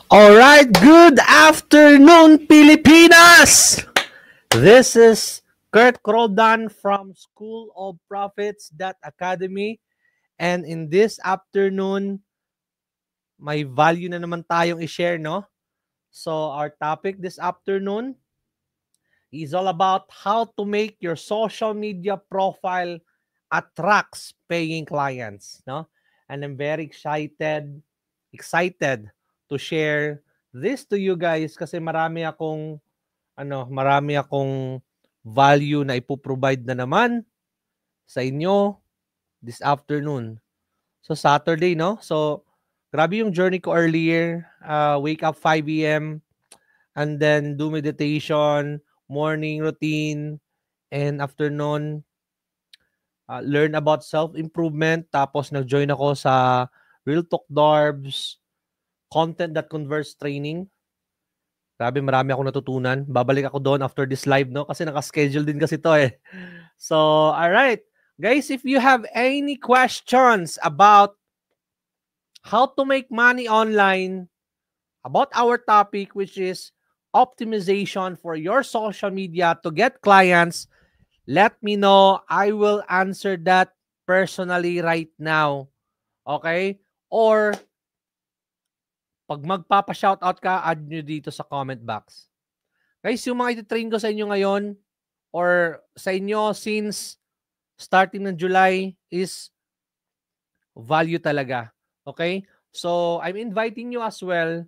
Alright, good afternoon, Pilipinas! This is Kurt Roldan from School of Prophets Academy, and in this afternoon, may value na naman tayong i-share, no? So, our topic this afternoon is all about how to make your social media profile attracts paying clients, no? And I'm very excited to share this to you guys kasi marami akong value na ipoprovide na naman sa inyo this afternoon. So Saturday, no? So grabe yung journey ko earlier. Wake up 5 a.m. and then do meditation, morning routine, and afternoon learn about self-improvement. Tapos nag-join ako sa Real Talk Darbs, Content That Converts training. Grabe, marami akong natutunan. Babalik ako doon after this live, no? Kasi naka-schedule din kasi to eh. So, alright. Guys, if you have any questions about how to make money online, about our topic, which is optimization for your social media to get clients, let me know. I will answer that personally right now. Okay? Or, pag magpapa-shoutout ka, add nyo dito sa comment box. Guys, yung mga ititrain ko sa inyo ngayon or sa inyo since starting ng July is value talaga. Okay? So, I'm inviting you as well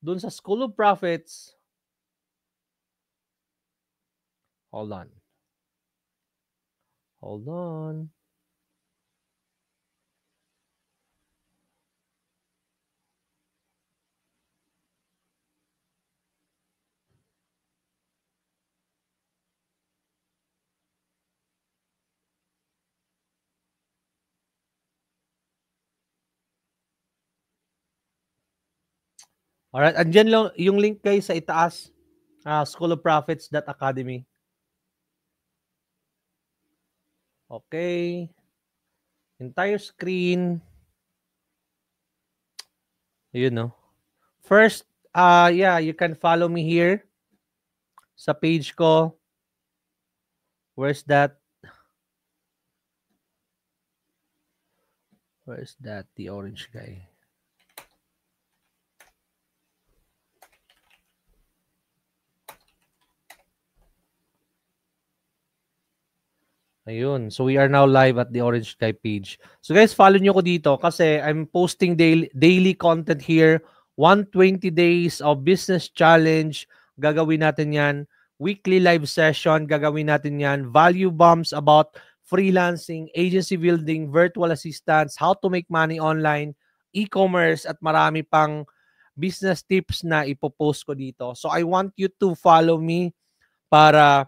dun sa School of Prophets. Hold on. Alright, andyan lang yung link guys sa itaas. School of Prophets Academy. Okay. Entire screen. Yun, no? First, yeah, you can follow me here sa page ko. Where's that? The orange guy? Ayun. So, we are now live at the Orange Sky page. So, guys, follow nyo ko dito kasi I'm posting daily content here. 120 days of business challenge. Gagawin natin yan. Weekly live session. Gagawin natin yan. Value bombs about freelancing, agency building, virtual assistants, how to make money online, e-commerce, at marami pang business tips na ipopost ko dito. So, I want you to follow me para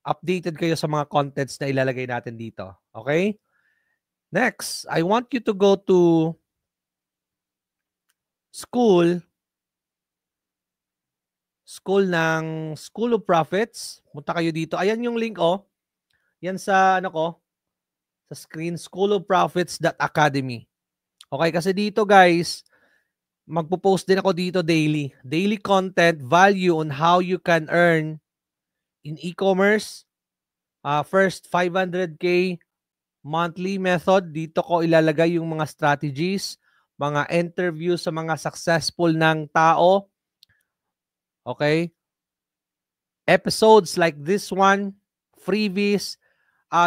updated kayo sa mga contents na ilalagay natin dito. Okay? Next, I want you to go to school ng School of Prophets. Punta kayo dito. Ayan yung link, oh. Yan sa, sa screen, schoolofprophets.academy. Okay, kasi dito, guys, magpo-post din ako dito daily. Daily content, value on how you can earn in e-commerce. First, 500K monthly method. Dito ko ilalagay yung mga strategies, mga interview sa mga successful ng tao. Okay? Episodes like this one, freebies,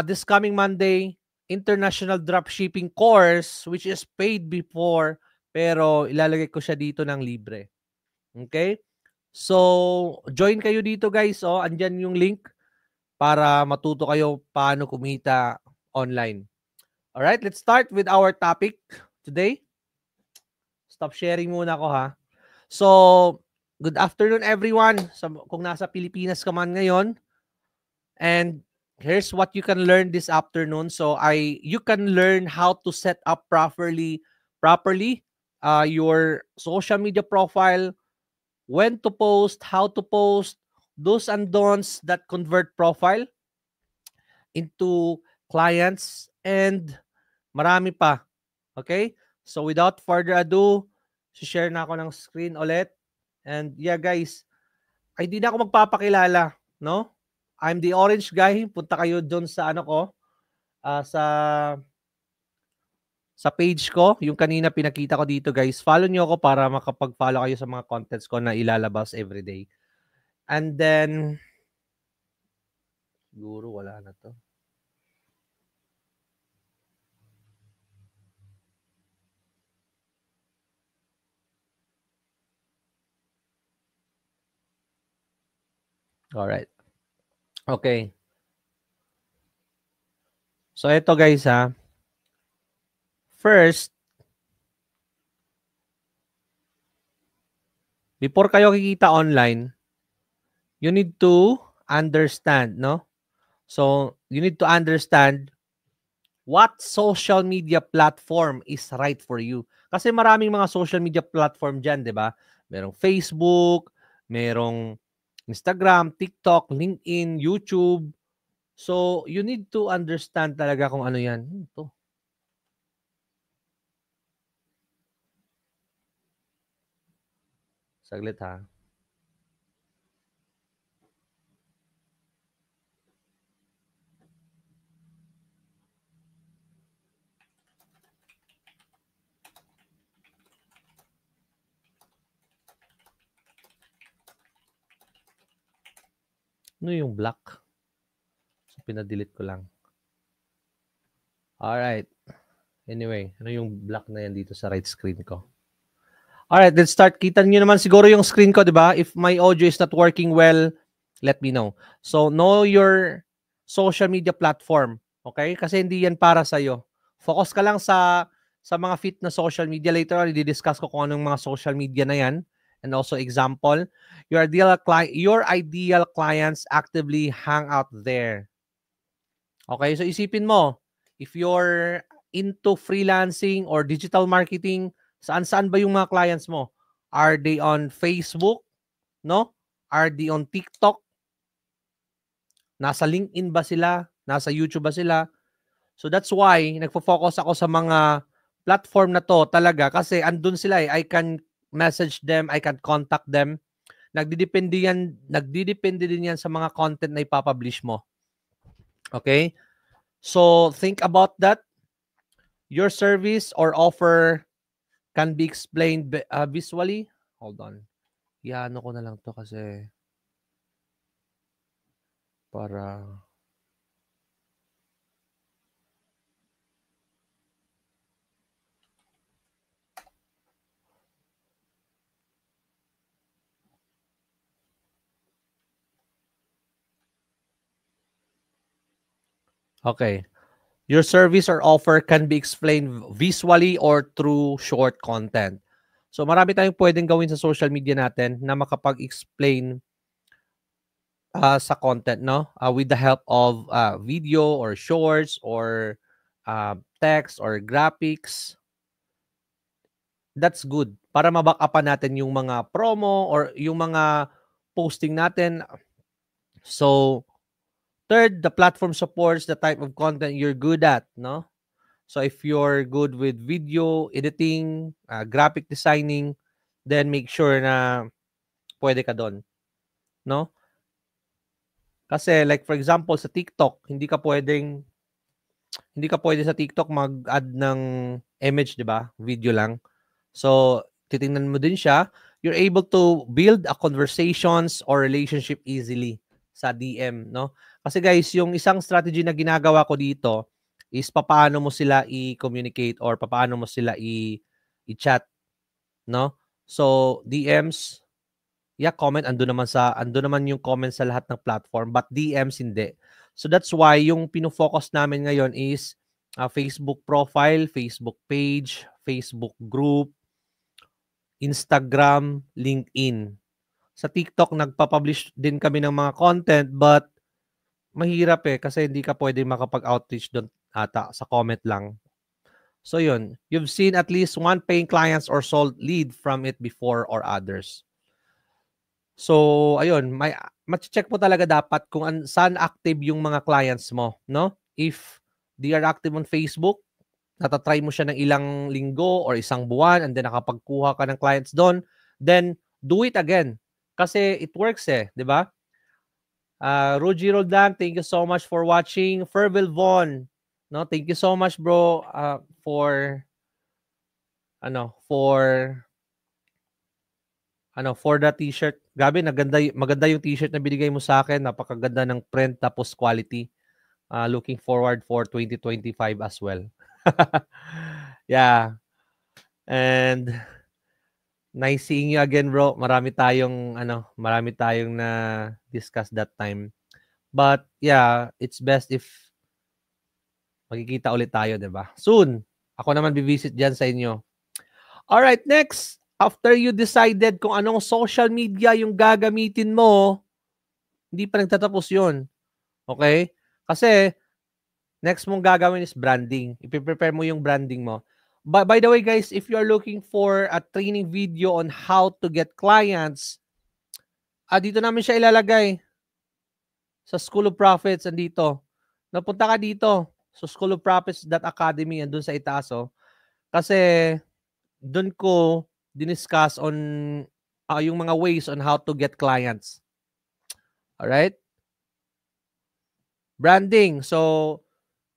this coming Monday, international dropshipping course, which is paid before, pero ilalagay ko siya dito ng libre. Okay? So, join kayo dito guys. Oh, andyan yung link para matuto kayo paano kumita online. All right, let's start with our topic today. Stop sharing muna ako ha. So, good afternoon everyone. Kung nasa Pilipinas ka man ngayon. And here's what you can learn this afternoon. So, you can learn how to set up properly your social media profile, when to post, how to post, do's and don'ts that convert profile into clients, and marami pa. Okay? So without further ado, share na ako ng screen ulit. And yeah, guys, ay di na ako magpapakilala, no? I'm the orange guy. Punta kayo doon sa ano ko, sa page ko, yung kanina pinakita ko dito, guys. Follow niyo ako para makapag-follow kayo sa mga contents ko na ilalabas everyday. And then siguro wala na to. Alright. Okay. So, ito guys ha. First, before kayo kikita online, you need to understand, no? So, you need to understand what social media platform is right for you. Kasi maraming mga social media platform dyan, di ba? Merong Facebook, merong Instagram, TikTok, LinkedIn, YouTube. So, you need to understand talaga kung ano yan. Ito. Saglit ha. Ano yung black? So, pinadelete ko lang. Alright. Anyway, ano yung black na yan dito sa right screen ko? Alright, let's start. Kita nyo naman siguro yung screen ko, di ba? If my audio is not working well, let me know. So, know your social media platform. Okay? Kasi hindi yan para sa'yo. Focus ka lang sa mga fit na social media. Later on, i-discuss ko kung anong mga social media na yan. And also, example, your ideal clients actively hang out there. Okay? So, isipin mo, if you're into freelancing or digital marketing, saan-saan ba yung mga clients mo? Are they on Facebook? No? Are they on TikTok? Nasa LinkedIn ba sila? Nasa YouTube ba sila? So that's why nagfo-focus ako sa mga platform na to talaga kasi andun sila eh. I can message them, I can contact them. Nagdidepende din yan sa mga content na ipapublish mo. Okay? So think about that. Your service or offer can be explained visually. Hold on. Iano ko na lang to kasi para okay. Your service or offer can be explained visually or through short content. So marami tayong pwedeng gawin sa social media natin na makapag-explain sa content, no? With the help of video or shorts or text or graphics. That's good. Para ma-back upan natin yung mga promo or yung mga posting natin. So, third, the platform supports the type of content you're good at, no? So if you're good with video editing, graphic designing, then make sure na pwede ka doon, no? Kasi like for example sa TikTok, hindi ka pwede sa TikTok mag-add ng image, 'di ba? Video lang. So titingnan mo din siya, you're able to build a conversations or relationship easily sa DM, no? Kasi guys, yung isang strategy na ginagawa ko dito is papaano mo sila i-communicate or papaano mo sila i-chat, no? So, DMs, yeah, comment ando naman yung comment sa lahat ng platform, but DMs hindi. So that's why yung pino-focus namin ngayon is Facebook profile, Facebook page, Facebook group, Instagram, LinkedIn. Sa TikTok, nagpa-publish din kami ng mga content but mahirap eh kasi hindi ka pwede makapag-outreach doon ata sa comment lang. So yun, you've seen at least one paying clients or sold lead from it before or others. So ayun, ma-check mo talaga dapat kung saan active yung mga clients mo, no? If they are active on Facebook, natatry mo siya ng ilang linggo or isang buwan and then nakapagkuha ka ng clients doon, then do it again. Kasi it works di ba? Ruji Roldan, thank you so much for watching. Fervil Von, no, thank you so much bro for the t-shirt. Gabi, maganda yung t-shirt na binigay mo sa akin. Napakaganda ng print tapos quality. Looking forward for 2025 as well. Yeah. And nice seeing you again, bro. Marami tayong na discuss that time. But yeah, it's best if magkikita ulit tayo, 'di ba? Soon. Ako naman bivisit diyan sa inyo. All right, next. After you decided kung anong social media yung gagamitin mo, hindi pa nagtatapos 'yon. Okay? Kasi next mong gagawin is branding. Ipi-prepare mo yung branding mo. By the way, guys, if you are looking for a training video on how to get clients, dito namin siya ilalagay. Sa School of Profits, andito. Napunta ka dito. So, schoolofprofits.academy, andun sa itaas, Kasi, dun ko diniscuss on yung mga ways on how to get clients. Alright? Branding. So,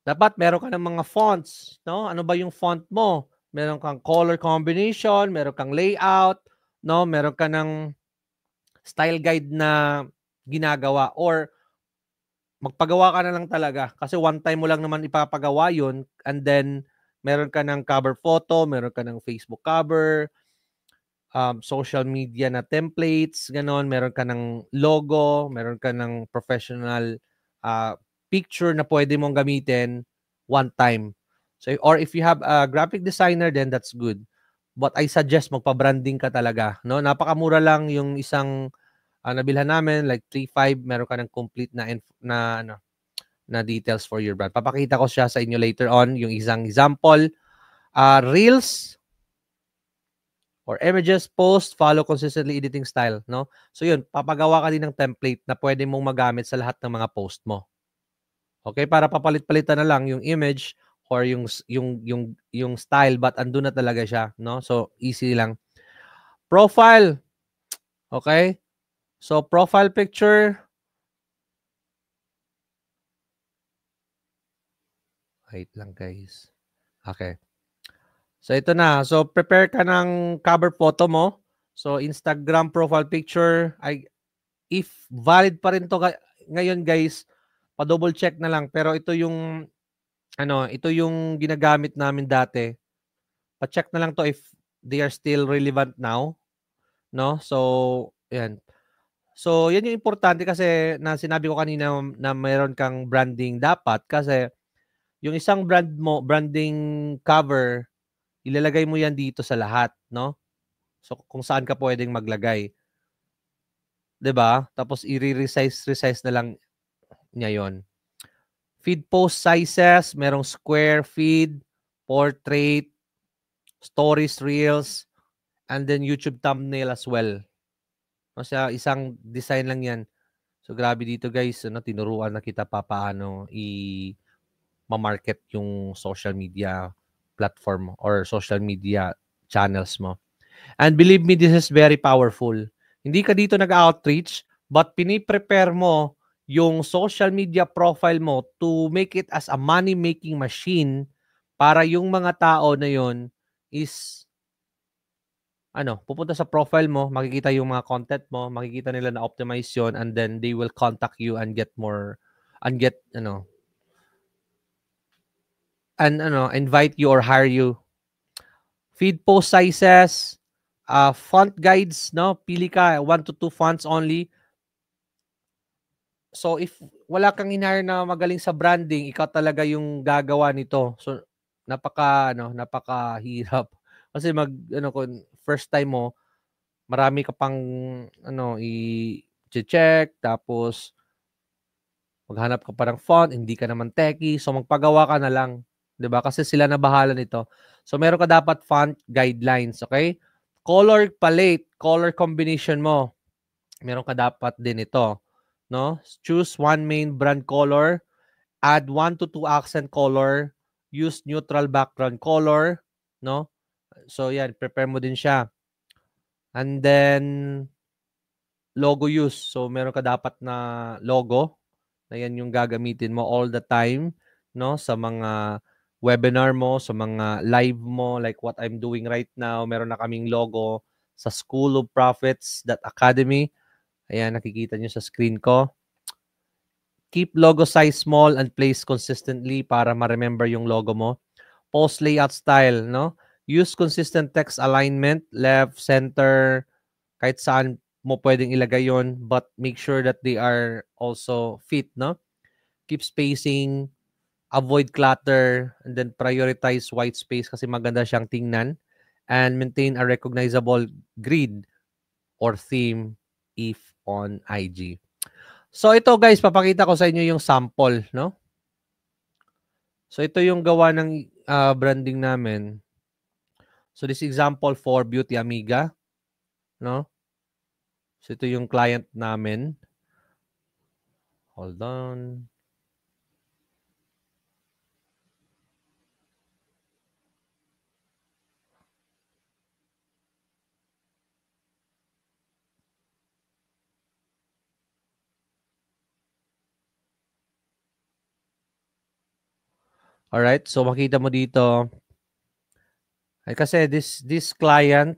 dapat meron ka ng mga fonts, no? Ano ba yung font mo? Meron kang color combination, meron kang layout, no? Meron ka ng style guide na ginagawa or magpagawa ka na lang talaga kasi one time mo lang naman ipapagawa yun and then meron ka ng cover photo, meron ka ng Facebook cover, social media na templates, ganon, meron ka ng logo, meron ka ng professional picture na pwede mong gamitin one time. So, or if you have a graphic designer, then that's good. But I suggest magpa-branding ka talaga, no? Napakamura lang yung isang nabilhan namin, like 3.5, meron ka ng complete na details for your brand. Papakita ko siya sa inyo later on, yung isang example. Reels or images, post, follow consistently editing style, no? So yun, papagawa ka din ng template na pwede mong magamit sa lahat ng mga post mo. Okay, para papalit-palitan na lang yung image or yung style, but andun na talaga siya, no? So easy lang. Profile. Okay? So, profile picture. Wait lang, guys. Okay. So, ito na. So, prepare ka ng cover photo mo. So, Instagram profile picture. If valid pa rin to ngayon, guys, pa-double check na lang. Pero ito yung ginagamit namin dati. Pa-check na lang to if they are still relevant now. No? So, yan. So, yan yung importante kasi na sinabi ko kanina na mayroon kang branding dapat kasi yung isang branding cover, ilalagay mo yan dito sa lahat, no? So, kung saan ka pwedeng maglagay. 'Di ba? Tapos resize na lang niya yon. Feed post sizes, merong square, feed, portrait, stories, reels, and then YouTube thumbnail as well. Kasi isang design lang yan. So, grabe dito guys, tinuruan na kita paano ma-market yung social media platform or social media channels mo. And believe me, this is very powerful. Hindi ka dito nag-outreach, but piniprepare mo yung social media profile mo to make it as a money-making machine para yung mga tao na yon is pupunta sa profile mo, makikita yung mga content mo, makikita nila na optimize yun, and then they will contact you and get more, and get, invite you or hire you. Feed post sizes, font guides, no? Pili ka, 1 to 2 fonts only. So, if wala kang hinire na magaling sa branding, ikaw talaga yung gagawa nito. So, napakahirap. Kasi kung first time mo, marami ka pang i-check, tapos maghanap ka pa ng font, hindi ka naman techie, so magpagawa ka na lang, 'di ba? Kasi sila na bahala nito. So meron ka dapat font guidelines, okay? Color palette, color combination mo. Meron ka dapat din ito, no? Choose one main brand color, add 1 to 2 accent color, use neutral background color, no? So yan, prepare mo din siya. And then logo use. So meron ka dapat na logo na yan yung gagamitin mo all the time, no? Sa mga webinar mo, sa mga live mo, like what I'm doing right now. Meron na kaming logo sa School of Prophets Academy. Ayan, nakikita nyo sa screen ko. Keep logo size small and place consistently para ma-remember yung logo mo. Post layout style, no? Use consistent text alignment, left, center, kahit saan mo pwedeng ilagay yon, but make sure that they are also fit, no? Keep spacing, avoid clutter, and then prioritize white space kasi maganda siyang tingnan, and maintain a recognizable grid or theme if on IG. So ito guys, papakita ko sa inyo yung sample, no? So ito yung gawa ng branding namin. So this example for Beauty Amiga, no? So ito yung client namin. Hold on. Alright, so makita mo dito. Ay, kasi this client,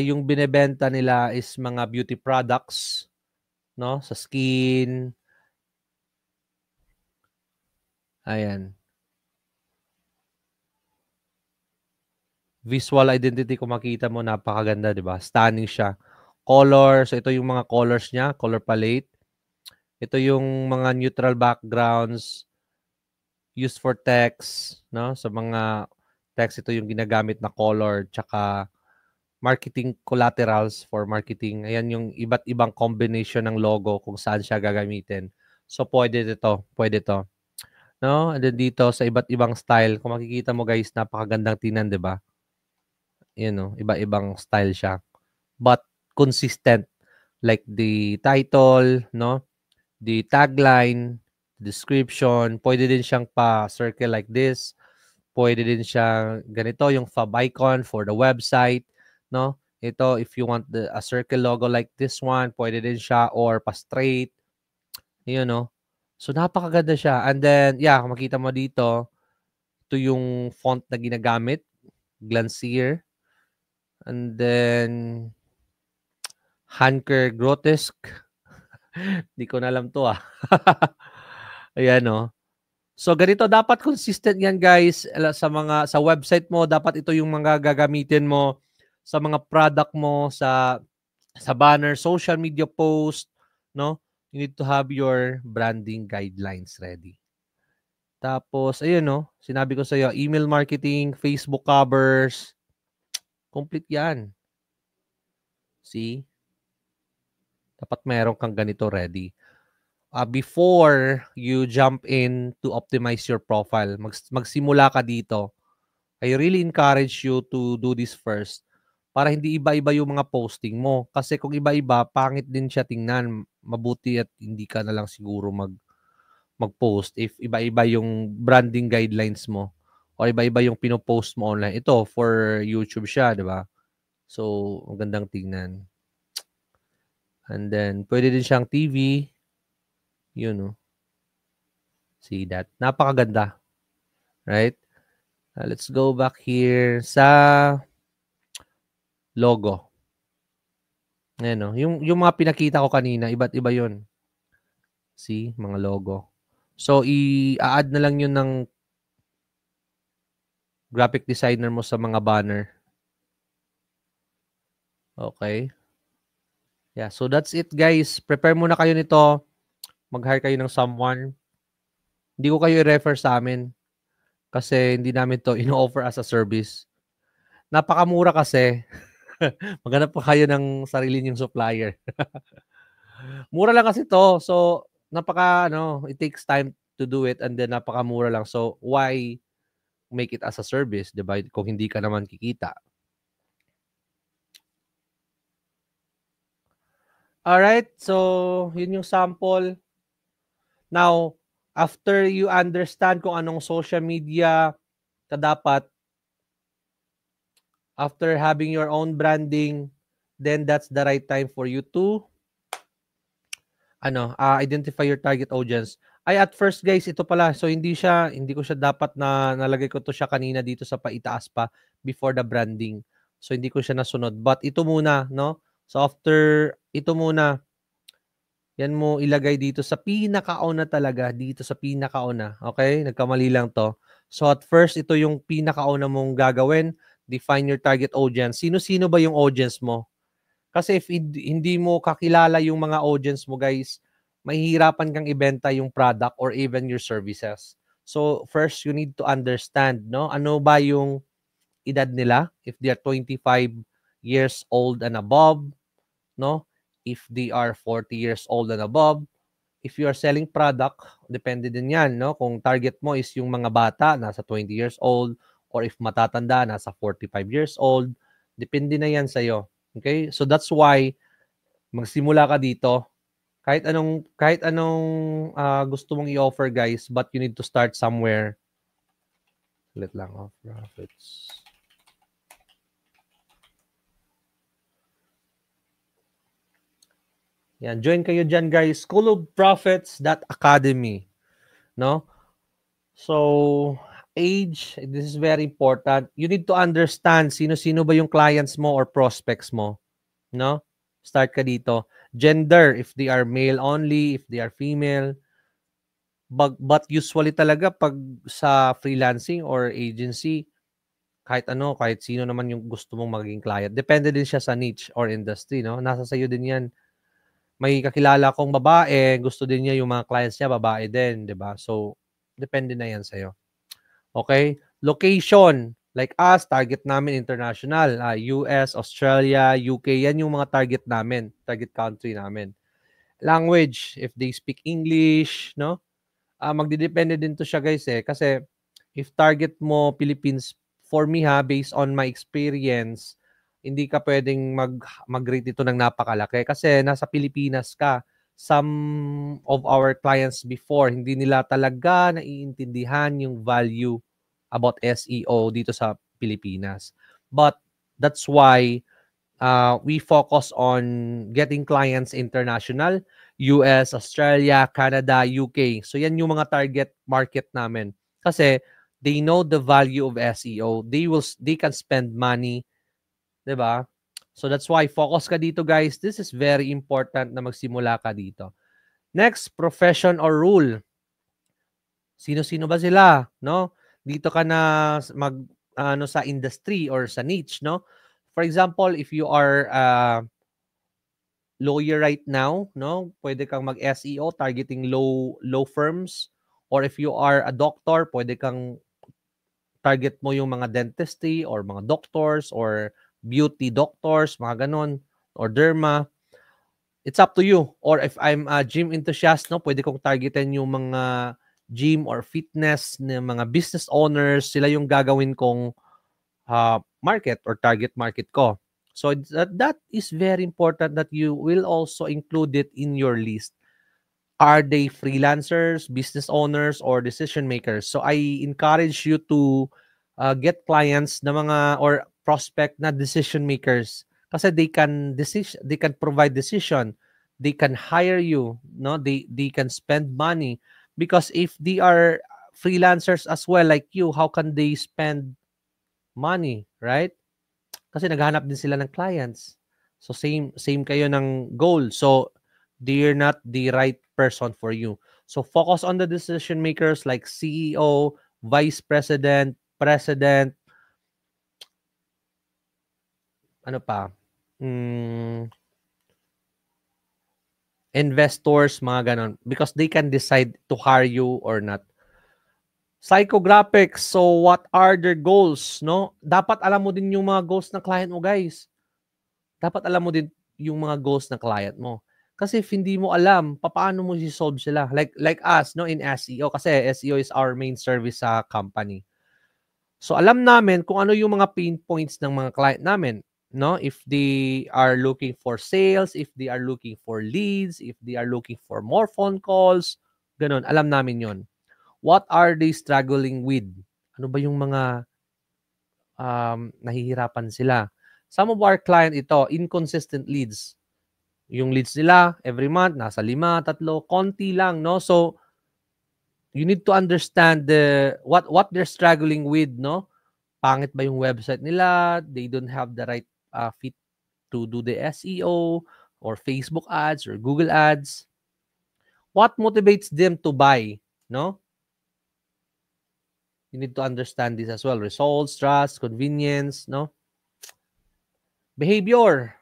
yung binebenta nila is mga beauty products, no? Sa skin. Ayan. Visual identity kung makita mo, napakaganda, di ba? Stunning siya. Color, so ito yung mga colors niya, color palette. Ito yung mga neutral backgrounds used for text, no? Sa mga text, ito yung ginagamit na color, tsaka marketing collaterals for marketing. Ayan yung iba't ibang combination ng logo kung saan siya gagamitin. So, pwede ito. Pwede ito. No? And then dito, sa iba't ibang style, kung makikita mo guys, napakagandang tingnan, di ba? Yan, no? Iba-ibang style siya. But consistent. Like the title, no? The tagline, description. Pwede din siyang pa-circle like this. Pwede din siyang ganito, yung fab icon for the website, no? Ito, if you want a circle logo like this one, pwede din siya, or pa-straight. Yun, no? So, napakaganda siya. And then, yeah, kung makita mo dito, ito yung font na ginagamit, Glansier. And then, Hanker Grotesque. Hindi ko na alam to, ah. Ayan, no? So ganito, dapat consistent yan guys sa website mo, dapat ito yung mga gagamitin mo sa mga product mo, sa banner, social media post, no? You need to have your branding guidelines ready. Tapos ayun, no, sinabi ko sa iyo, email marketing, Facebook covers, complete yan. See? Dapat meron kang ganito ready. Before you jump in to optimize your profile, magsimula ka dito. I really encourage you to do this first para hindi iba-iba yung mga posting mo. Kasi kung iba-iba, pangit din siya tingnan. Mabuti at hindi ka na lang siguro mag-post if iba-iba yung branding guidelines mo o iba-iba yung pinopost mo online. Ito, for YouTube siya, di ba? So, magandang tingnan. And then, pwede din siyang TV. Yun, no? See that? Napakaganda. Right? Let's go back here sa logo. Ayan, no? Yung mga pinakita ko kanina, iba't iba yun. See? Mga logo. So, i-add na lang yun ng graphic designer mo sa mga banner. Okay? Yeah, so that's it guys. Prepare muna kayo nito. Mag-hire kayo ng someone. Hindi ko kayo i-refer sa amin kasi hindi namin to ino-offer as a service. Napakamura kasi. Maghanap pa kayo ng sarili niyong supplier. Mura lang kasi to. So, it takes time to do it and then napakamura lang. So, why make it as a service, 'di ba? Kung hindi ka naman kikita. Alright, so yun yung sample. Now, After you understand kung anong social media ka dapat, after having your own branding, then that's the right time for you to identify your target audience. Ay, at first guys, ito pala. So hindi ko siya dapat na nalagay ko to siya kanina dito sa paitaas pa before the branding. So hindi ko siya nasunod. But ito muna, no? So after ito muna, yan mo ilagay dito sa pinakauna talaga, dito sa pinakauna. Okay? Nagkamali lang to. So at first, ito yung pinakauna mong gagawin. Define your target audience. Sino-sino ba yung audience mo? Kasi if hindi mo kakilala yung mga audience mo, guys, mahihirapan kang ibenta yung product or even your services. So first, you need to understand, no? Ano ba yung edad nila? If they are 25 years old and above, no? If they are 40 years old and above, if you are selling product, depende din yan, no? Kung target mo is yung mga bata, nasa 20 years old, or if matatanda, nasa 45 years old, depende na yan sa'yo. Okay? So that's why, magsimula ka dito. Kahit anong gusto mong i-offer, guys, but you need to start somewhere. Ulit lang, profits. Yan, join kayo dyan, guys. Schoolofprofits.academy. No? So, age, this is very important. You need to understand sino-sino ba yung clients mo or prospects mo. No? Start ka dito. Gender, if they are male only, if they are female. But usually talaga pag sa freelancing or agency, kahit sino naman yung gusto mong maging client. Depende din siya sa niche or industry, no? Nasa sayo din yan. May kakilala kong babae, gusto din niya yung mga clients niya, babae din, di ba? So, depende na yan sa'yo. Okay? Location, like us, target namin international. US, Australia, UK, yan yung mga target namin, target country namin. Language, if they speak English, no? Magdidepende din to siya, guys, kasi if target mo Philippines, for me based on my experience, hindi ka pwedeng mag-rate ito ng napakalaki kasi nasa Pilipinas ka. Some of our clients before, hindi nila talaga naiintindihan yung value about SEO dito sa Pilipinas. But that's why we focus on getting clients international, US, Australia, Canada, UK. So yan yung mga target market namin. Kasi they know the value of SEO. They can spend money, 'di ba? So that's why focus ka dito, guys. This is very important na magsimula ka dito. Next, profession or rule. Sino-sino ba sila, no? Dito ka na sa industry or sa niche, no? For example, if you are lawyer right now, no? Pwede kang mag-SEO targeting low firms, or if you are a doctor, pwede kang target mo yung mga dentistry or mga doctors or beauty doctors, mga ganon, or derma. It's up to you. Or if I'm a gym enthusiast, no, pwede kong targetin yung mga gym or fitness na mga business owners. Sila yung gagawin kong market or target market ko. So that is very important that you will also include it in your list. Are they freelancers, business owners, or decision makers? So I encourage you to get clients na mga or prospect na decision makers kasi they can provide decision. They can hire you, no? They can spend money because if they are freelancers as well like you, how can they spend money, right? Kasi naghahanap din sila ng clients. So same kayo ng goal. So they're not the right person for you. So focus on the decision makers like CEO, vice president, president, ano pa? Investors, mga ganon. Because they can decide to hire you or not. Psychographics. So what are their goals, no? Dapat alam mo din yung mga goals ng client mo, guys. Dapat alam mo din yung mga goals ng client mo. Kasi if hindi mo alam, paano mo i-solve sila? Like us, no, in SEO. Kasi SEO is our main service sa company. So alam namin kung ano yung mga pain points ng mga client namin, no? If they are looking for sales, if they are looking for leads, if they are looking for more phone calls, Ganon, alam namin yon. What are they struggling with? Ano ba yung mga nahihirapan sila? Some of our client ito, inconsistent leads. Yung leads nila, every month, nasa 5, 3, konti lang, no? So, you need to understand what they're struggling with, no? Pangit ba yung website nila? They don't have the right fit to do the SEO or Facebook ads or Google ads. What motivates them to buy, no? You need to understand this as well. Results, trust, convenience, no? Behavior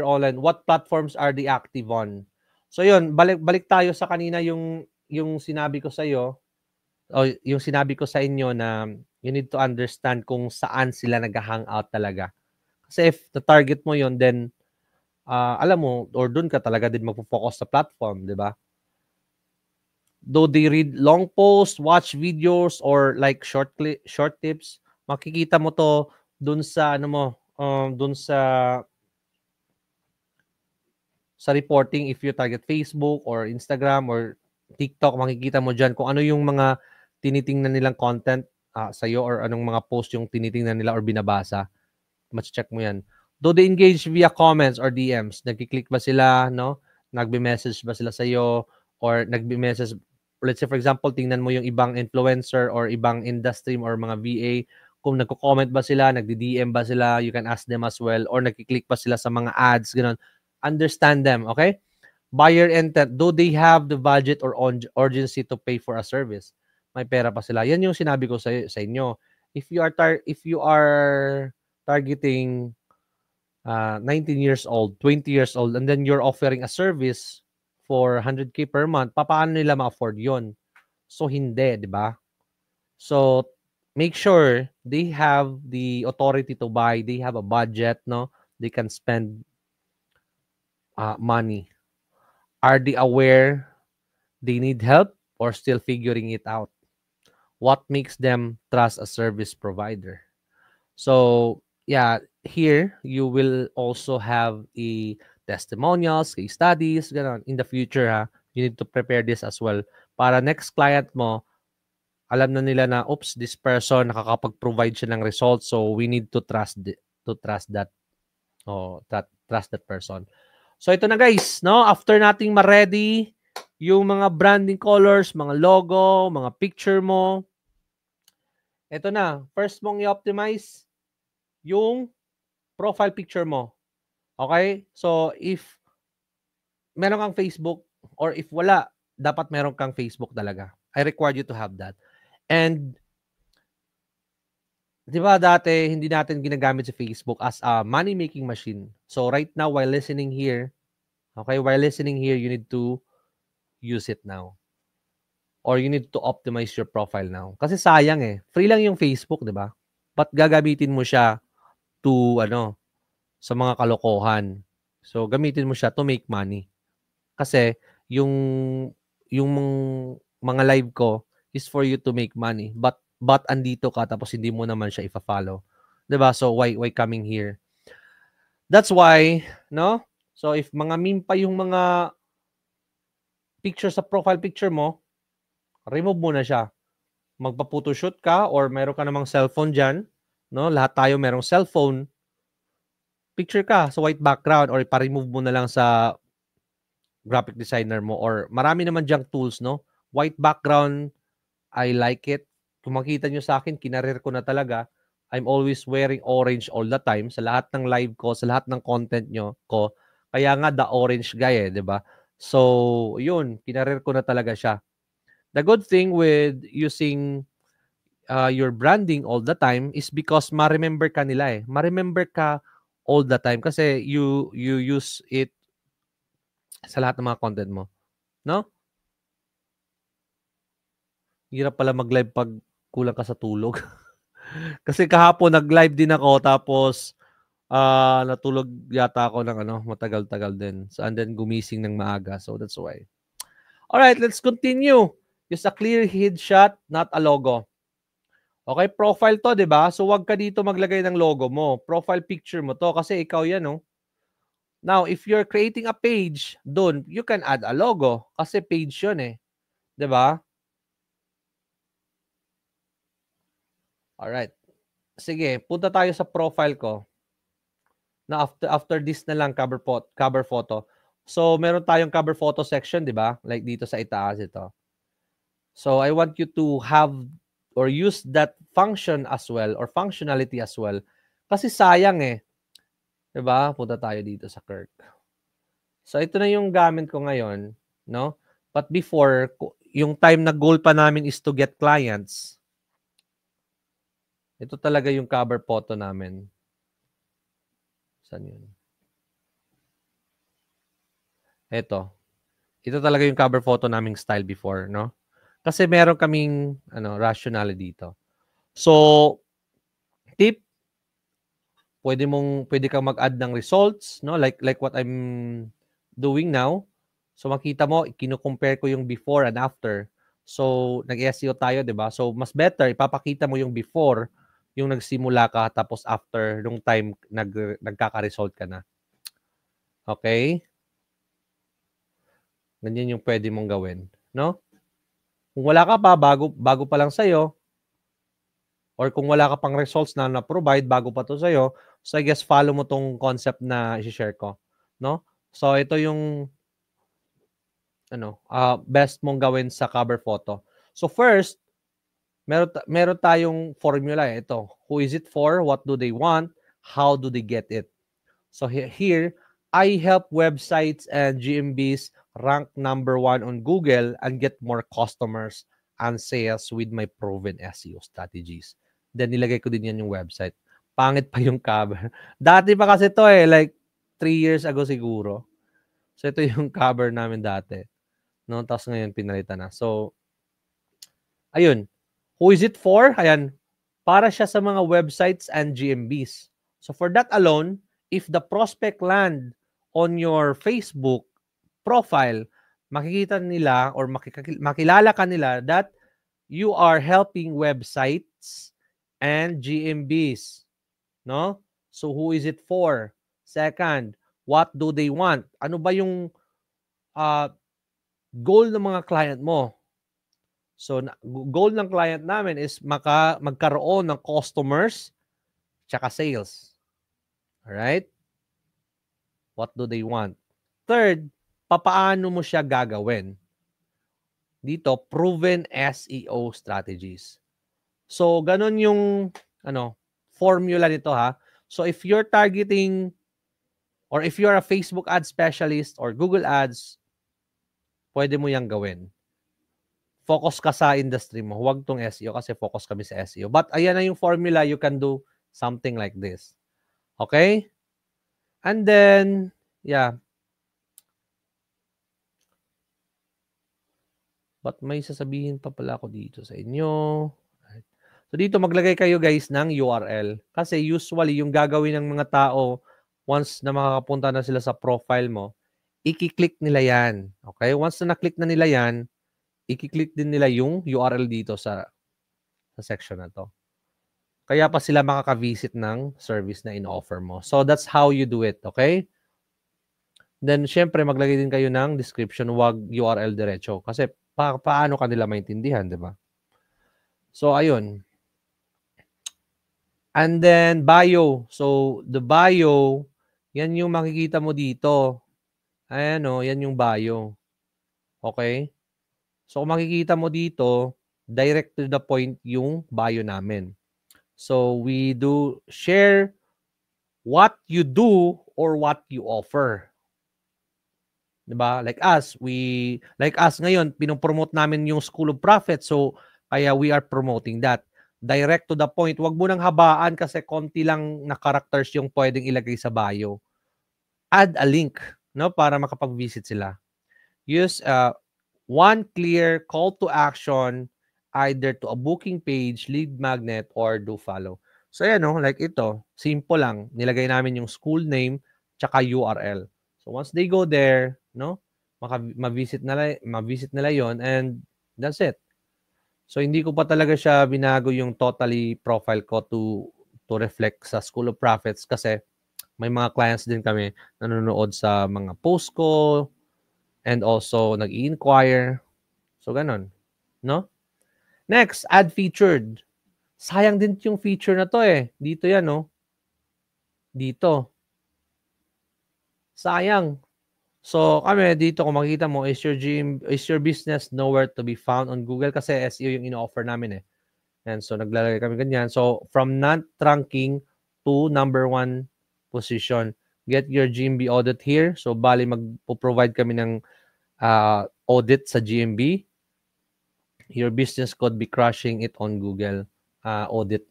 online. What platforms are they active on? So yun, balik tayo sa kanina yung sinabi ko sa iyo o yung sinabi ko sa inyo na you need to understand kung saan sila nag-hangout talaga. Kasi if the target mo yun, then alam mo, or doon ka talaga din magpo-focus sa platform, di ba? Though they read long posts, watch videos, or like short tips, makikita mo to doon sa doon sa reporting. If you target Facebook or Instagram or TikTok, makikita mo dyan kung ano yung mga tinitingnan nilang content sa'yo or anong mga post yung tinitingnan nila or binabasa. Mas-check mo yan. Though they engage via comments or DMs, nagkiklik ba sila, no? Nagbe-message ba sila sa'yo or nagbe-message, let's say for example, tingnan mo yung ibang influencer or ibang industry or mga VA, kung nagko-comment ba sila, nagdi-DM ba sila, you can ask them as well, or nagkiklik ba sila sa mga ads, ganun. Understand them, okay? Buyer intent, do they have the budget or urgency to pay for a service? May pera pa sila. Yan yung sinabi ko sa inyo. If you are targeting 19 years old, 20 years old, and then you're offering a service for 100K per month, paano nila ma-afford yon? So, hindi, di ba? So, make sure they have the authority to buy, they have a budget, no? They can spend money. Are they aware they need help or still figuring it out? What makes them trust a service provider? So, yeah, here you will also have a testimonials, case studies, ganon. In the future, you need to prepare this as well. Para next client mo, alam na nila na, oops, this person nakakapag-provide siya ng results, so we need to trust that trust that person. So ito na guys, no? After nating ma-ready yung mga branding colors, mga logo, mga picture mo, ito na, first mong i-optimize yung profile picture mo. Okay? So if meron kang Facebook or if wala, dapat meron kang Facebook talaga. I require you to have that. And di ba dati, hindi natin ginagamit si Facebook as a money-making machine. So right now, while listening here, you need to use it now. Or you need to optimize your profile now. Kasi sayang eh. Free lang yung Facebook, di ba? Ba't gagamitin mo siya to, sa mga kalokohan? So, gamitin mo siya to make money. Kasi, yung mga live ko is for you to make money. But andito ka tapos hindi mo naman siya ifa-follow. 'Di ba? So why coming here? That's why, no? So if mga meme pa yung mga picture sa profile picture mo, remove mo na siya. Magpa-photoshoot ka or meron ka namang cellphone diyan, no? Lahat tayo merong cellphone. Picture ka sa white background or ipa-remove mo na lang sa graphic designer mo or marami naman diyang tools, no? White background, I like it. Kung makita nyo sa akin, kinarir ko na talaga. I'm always wearing orange all the time sa lahat ng live ko, sa lahat ng content nyo ko. Kaya nga the orange guy di ba? So, yun, kinarir ko na talaga siya. The good thing with using your branding all the time is because ma-remember ka nila eh. Ma-remember ka all the time kasi you use it sa lahat ng mga content mo. No? Hirap pala mag-live pag kulang ka sa tulog. Kasi kahapon nag-live din ako tapos natulog yata ako ng matagal-tagal din. So, and then gumising ng maaga. So that's why. All right, let's continue. Just a clear headshot, not a logo. Okay, profile to, 'di ba? So wag ka dito maglagay ng logo mo. Profile picture mo to kasi ikaw 'yan, no? Now, if you're creating a page, dun, you can add a logo kasi page yun eh. 'Di ba? Alright. Sige, punta tayo sa profile ko. Na after this na lang cover photo. So, meron tayong cover photo section, 'di ba? Like dito sa itaas ito. So, I want you to have or use that function as well or functionality as well. Kasi sayang eh. 'Di ba? Punta tayo dito sa Kirk. So, ito na yung gamit ko ngayon, no? But before, yung time na goal pa namin is to get clients. Ito talaga yung cover photo namin. Saan yun? Ito. Ito talaga yung cover photo naming style before, no? Kasi meron kaming rationale dito. So, tip, pwede kang mag-add ng results, no? Like what I'm doing now. So, makita mo, kino-compare ko yung before and after. So, nag-SEO tayo, 'di ba? So, mas better ipapakita mo yung before, yung nagsimula ka tapos after nung time nagkaka-result ka na. Okay? Ganyan yung pwede mong gawin, no? Kung wala ka pa, bago pa lang sa'yo, or kung wala ka pang results na na-provide, bago pa to sa'yo, so I guess follow mo tong concept na i-share ko, no? So ito yung best mong gawin sa cover photo. So first, meron tayong formula ito. Who is it for? What do they want? How do they get it? So here, I help websites and GMBs rank #1 on Google and get more customers and sales with my proven SEO strategies. Then nilagay ko din yan yung website. Pangit pa yung cover. Dati pa kasi to like 3 years ago siguro. So ito yung cover namin dati. No, tapos ngayon pinalitan na. So ayun. Who is it for? Ayan. Para siya sa mga websites and GMBs. So for that alone, if the prospect land on your Facebook profile, makikita nila or makilala ka nila that you are helping websites and GMBs. No? So who is it for? Second, what do they want? Ano ba yung goal ng mga client mo? So, goal ng client namin is magkaroon ng customers tsaka sales. Alright? What do they want? Third, papaano mo siya gagawin? Dito, proven SEO strategies. So, ganun yung formula nito ha. So, if you're targeting or if you're a Facebook ad specialist or Google Ads, pwede mo yang gawin. Focus ka sa industry mo. Huwag tong SEO kasi focus kami sa SEO. But ayan na yung formula. You can do something like this. Okay? And then, yeah. But may sasabihin pa pala ako dito sa inyo. So dito maglagay kayo guys ng URL. Kasi usually yung gagawin ng mga tao once na makakapunta na sila sa profile mo, i-click nila yan. Okay? Once na na-click na nila yan, i-click din nila yung URL dito sa section na to. Kaya pa sila makaka-visit ng service na in-offer mo. So that's how you do it, okay? Then syempre maglagay din kayo ng description, wag URL diretso kasi paano kanila maintindihan, 'di ba? So ayun. And then bio. So the bio, yan yung makikita mo dito. Ayan yan yung bio. Okay? So kung makikita mo dito, direct to the point yung bio namin. So we do share what you do or what you offer. 'Di ba? Like us ngayon, pinopromote namin yung School of Prophets. So kaya we are promoting that. Direct to the point. Huwag mo nang habaan kasi konti lang na characters yung pwedeng ilagay sa bio. Add a link, no, para makapag-visit sila. Use one clear call to action either to a booking page, lead magnet, or do follow. So yan, no, like ito, simple lang. Nilagay namin yung school name tsaka URL. So once they go there, no, ma-visit nila yon and that's it. So hindi ko pa talaga siya binago yung totally profile ko to reflect sa School of Prophets kasi May mga clients din kami nanonood sa mga post ko and also nag-i-inquire. So, ganon. No? Next, add featured. Sayang din yung feature na to eh. Dito yan, no? Dito. Sayang. So, kami dito, kung makikita mo, is your business nowhere to be found on Google? Kasi SEO yung ino-offer namin eh. And so, naglalagay kami ganyan. So, from not ranking to number 1 position. Get your GMB audit here. So, bali mag-provide kami ng audit sa GMB. Your business could be crushing it on Google audit.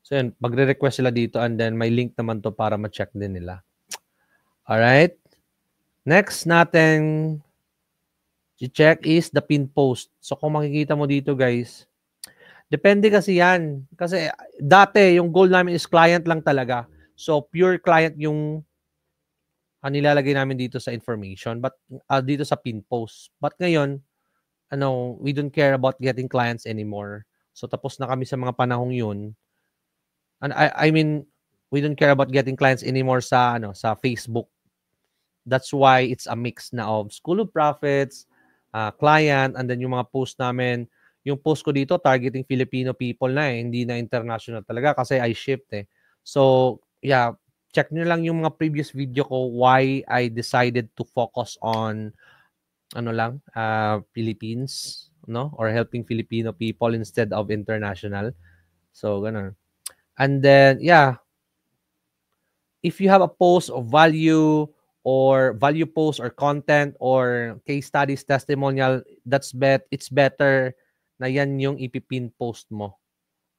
So, yun. Magre-request sila dito and then may link naman to para ma-check din nila. Alright? Next natin i-check is the pin post. So, kung makikita mo dito, guys, depende kasi yan. Kasi dati, yung goal namin is client lang talaga. So, pure client yung nilalagay namin dito sa information. But dito sa pin post. But ngayon, we don't care about getting clients anymore. So, tapos na kami sa mga panahong yun. And I mean, we don't care about getting clients anymore sa Facebook. That's why it's a mix na of School of Prophets, client, and then yung mga post namin. Yung post ko dito, targeting Filipino people na eh. Hindi na international talaga kasi I shipped eh. So, yeah, check nyo lang yung mga previous video ko why I decided to focus on Philippines, no? Or helping Filipino people instead of international. So, ganun. And then, yeah, if you have a post of value or value post or content or case studies, testimonial, it's better na yan yung ipipin post mo.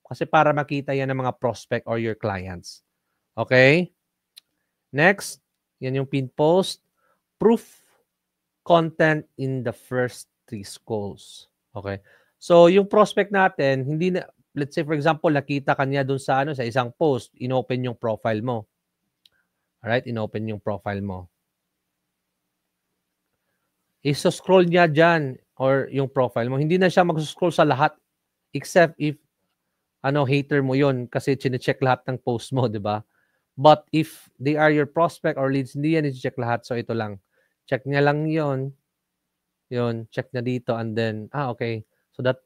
Kasi para makita yan ng mga prospect or your clients. Okay? Next, yan yung pin post. Proof content in the first 3 scrolls. Okay? So, yung prospect natin, hindi na, let's say for example, nakita kanya dun sa isang post, inopen yung profile mo. Alright? Inopen yung profile mo. Iso-scroll niya dyan or yung profile mo. Hindi na siya mag-scroll sa lahat except if hater mo yon kasi chine-check lahat ng post mo, di ba? But if they are your prospect or leads, hindi yan i-check lahat. So, ito lang. Check niya lang yon. Yun, check na dito and then, okay. So, that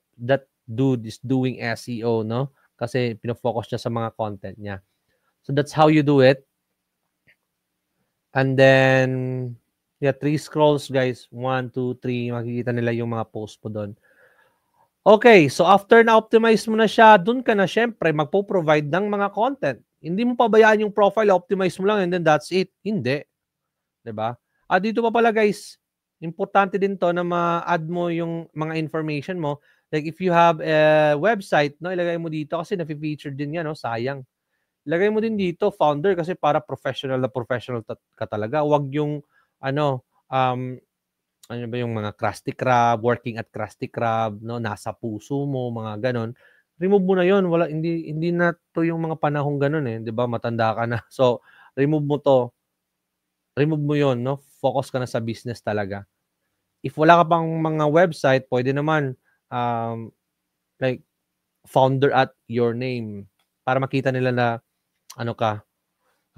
dude is doing SEO, no? Kasi pinofocus niya sa mga content niya. So, that's how you do it. And then, yeah, 3 scrolls, guys. 1, 2, 3. Makikita nila yung mga post po doon. Okay, so after na-optimize mo na siya, dun ka na syempre magpo-provide ng mga content. Hindi mo pabayaan yung profile, optimize mo lang and then that's it. Hindi. 'Di ba? Dito pa pala guys, importante din to na ma-add mo yung mga information mo. Like if you have a website, no, ilagay mo dito kasi na-feature din yan, no, sayang. Ilagay mo din dito founder kasi para professional ka talaga. Huwag yung ano ba yung mga Krusty Krab, working at Krusty Krab, no, nasa puso mo, mga ganon. Remove mo na yon. Wala, hindi na to yung mga panahong ganon eh, 'di ba? Matanda ka na. So, remove mo to. Remove mo yon, no? Focus ka na sa business talaga. If wala ka pang mga website, pwede naman like founder at your name para makita nila na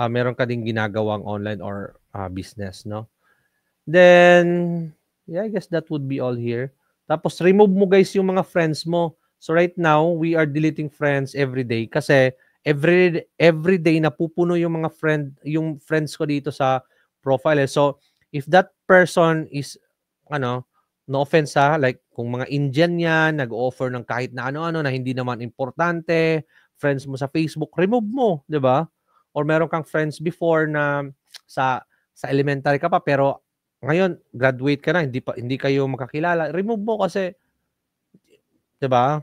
meron ka ding ginagawang online or business, no? Then, yeah, I guess that would be all here. Tapos, remove mo guys yung mga friends mo. So, right now, we are deleting friends every day kasi every day napupuno yung mga yung friends ko dito sa profile. So, if that person is, no offense like kung mga Indian yan, nag-offer ng kahit na ano-ano na hindi naman importante, friends mo sa Facebook, remove mo, di ba? Or meron kang friends before na sa elementary ka pa pero ngayon, graduate ka na, hindi kayo makakilala. Remove mo kasi, 'di ba?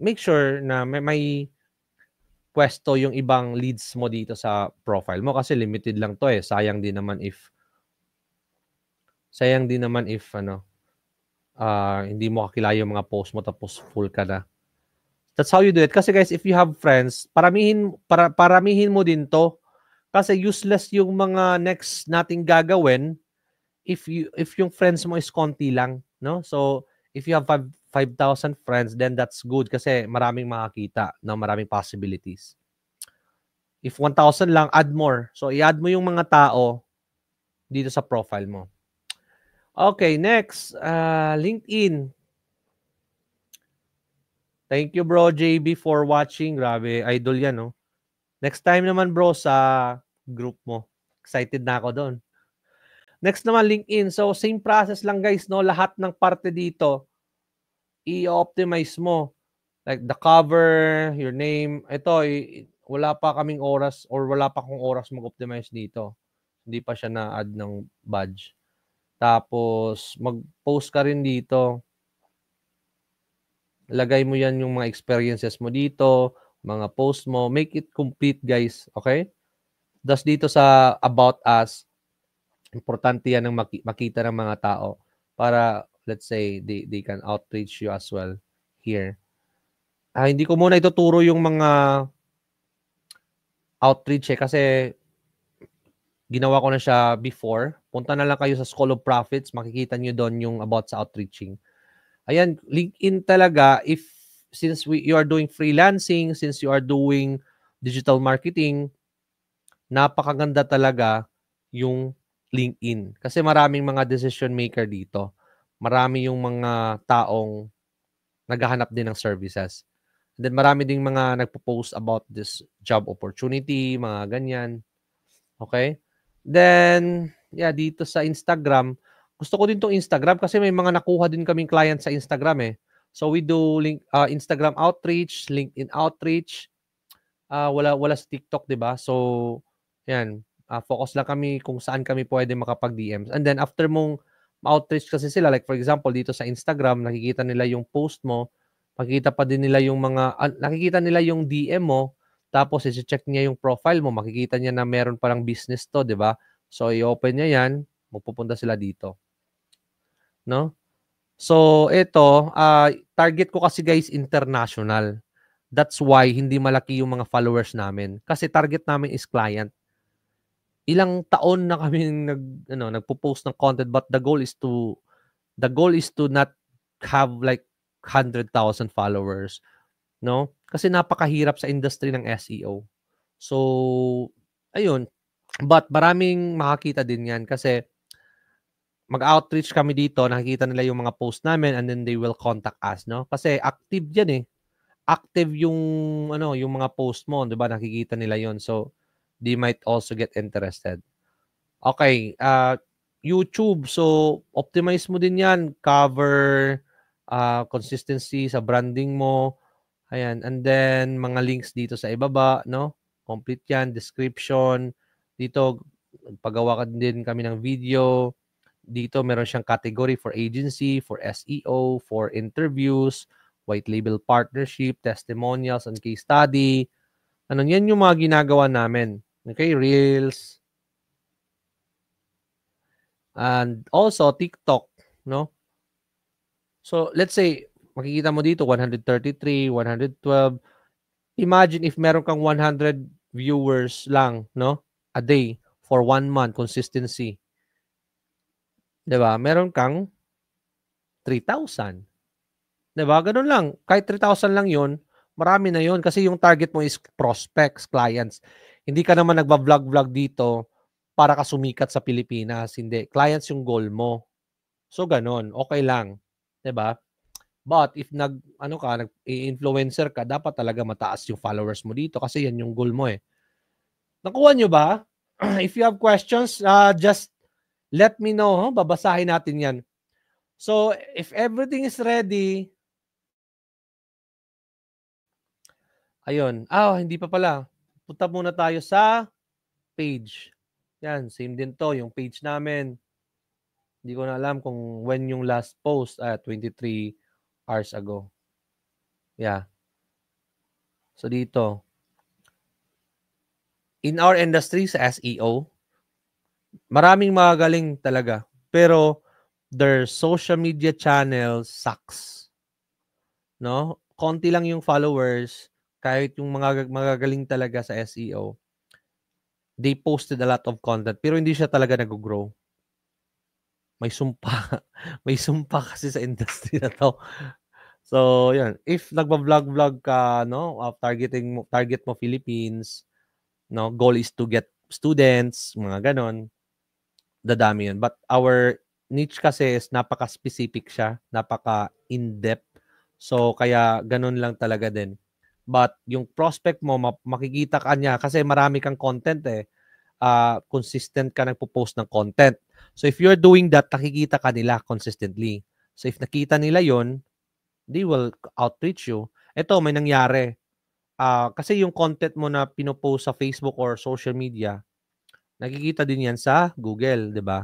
Make sure na may pwesto yung ibang leads mo dito sa profile mo kasi limited lang 'to eh. Sayang din naman if hindi mo kakilala yung mga post mo tapos full ka na. That's how you do it. Kasi guys, if you have friends, paramihin mo din 'to. Kasi useless yung mga next nating gagawin if yung friends mo is konti lang, no? So, if you have 5,000 friends, then that's good kasi maraming makakita, no? Maraming possibilities. If 1,000 lang, add more. So, i-add mo yung mga tao dito sa profile mo. Okay, next. LinkedIn. Thank you, bro, JB, for watching. Grabe, idol yan, no? Next time naman, bro, sa group mo. Excited na ako doon. Next naman, LinkedIn. So, same process lang, guys, no? Lahat ng parte dito, i-optimize mo. Like the cover, your name. Ito, wala pa kaming oras or wala pa akong oras mag-optimize dito. Hindi pa siya na-add ng badge. Tapos, mag-post ka rin dito. Lagay mo yan yung mga experiences mo dito, mga post mo. Make it complete, guys. Okay? Thus, dito sa About Us, importante yan ng makita ng mga tao para, let's say, they can outreach you as well here. Hindi ko muna ituturo yung mga outreach kasi ginawa ko na siya before. Punta na lang kayo sa School of Profits. Makikita nyo doon yung about sa outreaching. Ayan, LinkedIn talaga, since you are doing freelancing, since you are doing digital marketing, napakaganda talaga yung LinkedIn. Kasi maraming mga decision maker dito. Marami yung mga taong naghahanap din ng services. And then marami ding mga nagpo-post about this job opportunity, mga ganyan. Okay? Then, yeah, dito sa Instagram, gusto ko din tong Instagram kasi may mga nakuha din kaming client sa Instagram eh. So we do Instagram outreach, LinkedIn outreach. Wala sa TikTok, 'di ba? So, yan, focus lang kami kung saan kami pwede makapag-DMs. And then after mong outreach kasi sila, like for example, dito sa Instagram, nakikita nila yung post mo, makikita pa din nila yung nakikita nila yung DM mo, tapos i-check niya yung profile mo, makikita niya na meron palang business to, 'di ba? So i-open niya 'yan, mapupunta sila dito. No? So ito, target ko kasi guys international. That's why hindi malaki yung mga followers namin kasi target namin is client. Ilang taon na kami nagpo-post ng content but the goal is to not have like 100,000 followers, no? Kasi napakahirap sa industry ng SEO. So, ayun. But maraming makakita din yan kasi mag-outreach kami dito, nakikita nila yung mga post namin and then they will contact us, no? Kasi active yan eh. Active yung yung mga post mo, 'di ba? Nakikita nila yon. So, they might also get interested. Okay, YouTube. So, optimize mo din 'yan, cover, consistency sa branding mo. Ayan, and then mga links dito sa ibaba, no? Complete 'yan, description. Dito pagawa ka din kami ng video. Dito meron siyang category for agency, for SEO, for interviews, white label partnership, testimonials, and case study. Yan yung mga ginagawa namin. Okay, Reels. And also, TikTok, no? So, let's say, makikita mo dito, 133, 112. Imagine if meron kang 100 viewers lang, no? A day for 1 month, consistency. Diba? Meron kang 3,000. Diba? Ganun lang. Kahit 3,000 lang yun, marami na yun kasi yung target mo is prospects, clients. Hindi ka naman nagba-vlog dito para ka sumikat sa Pilipinas. Hindi. Clients yung goal mo. So, ganun. Okay lang. Diba? But if nag-influencer ka, dapat talaga mataas yung followers mo dito kasi yan yung goal mo eh. Nakuha nyo ba? If you have questions, just let me know. Babasahin natin yan. So, if everything is ready, ayun. Hindi pa pala. Punta muna tayo sa page. Yan, same din to, yung page namin. Hindi ko na alam kung when yung last post, 23 hours ago. Yeah. So dito, in our industry sa SEO, maraming magaling talaga. Pero their social media channel sucks. No? Konti lang yung followers, kahit yung mga magagaling talaga sa SEO. They posted a lot of content pero hindi siya talaga nag-grow. May sumpa. May sumpa kasi sa industry na to. So, yan. If nagba-vlog ka, no, target mo Philippines, no? Goal is to get students, mga ganon. Dadami yun. But our niche kasi is napaka-specific siya, napaka-in-depth. So, kaya ganun lang talaga din. But yung prospect mo, makikita ka niya kasi marami kang content eh. Consistent ka nagpo-post ng content. So, if you're doing that, nakikita ka nila consistently. So, if nakita nila yon, they will outreach you. Ito, may nangyari. Kasi yung content mo na pinopost sa Facebook or social media, nakikita din yan sa Google, di ba?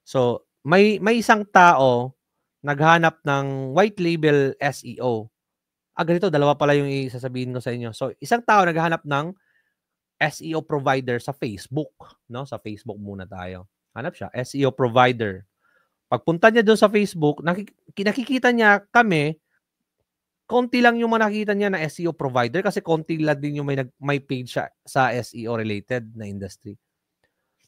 So, may isang tao naghanap ng white label SEO. Ganito, dalawa pala yung isasabihin ko sa inyo. So, isang tao naghahanap ng SEO provider sa Facebook, no? Sa Facebook muna tayo. Hanap siya, SEO provider. Pagpunta niya doon sa Facebook, nakikita niya kami, konti lang yung nakikita niya na SEO provider kasi konti lang din yung may page siya sa SEO related na industry.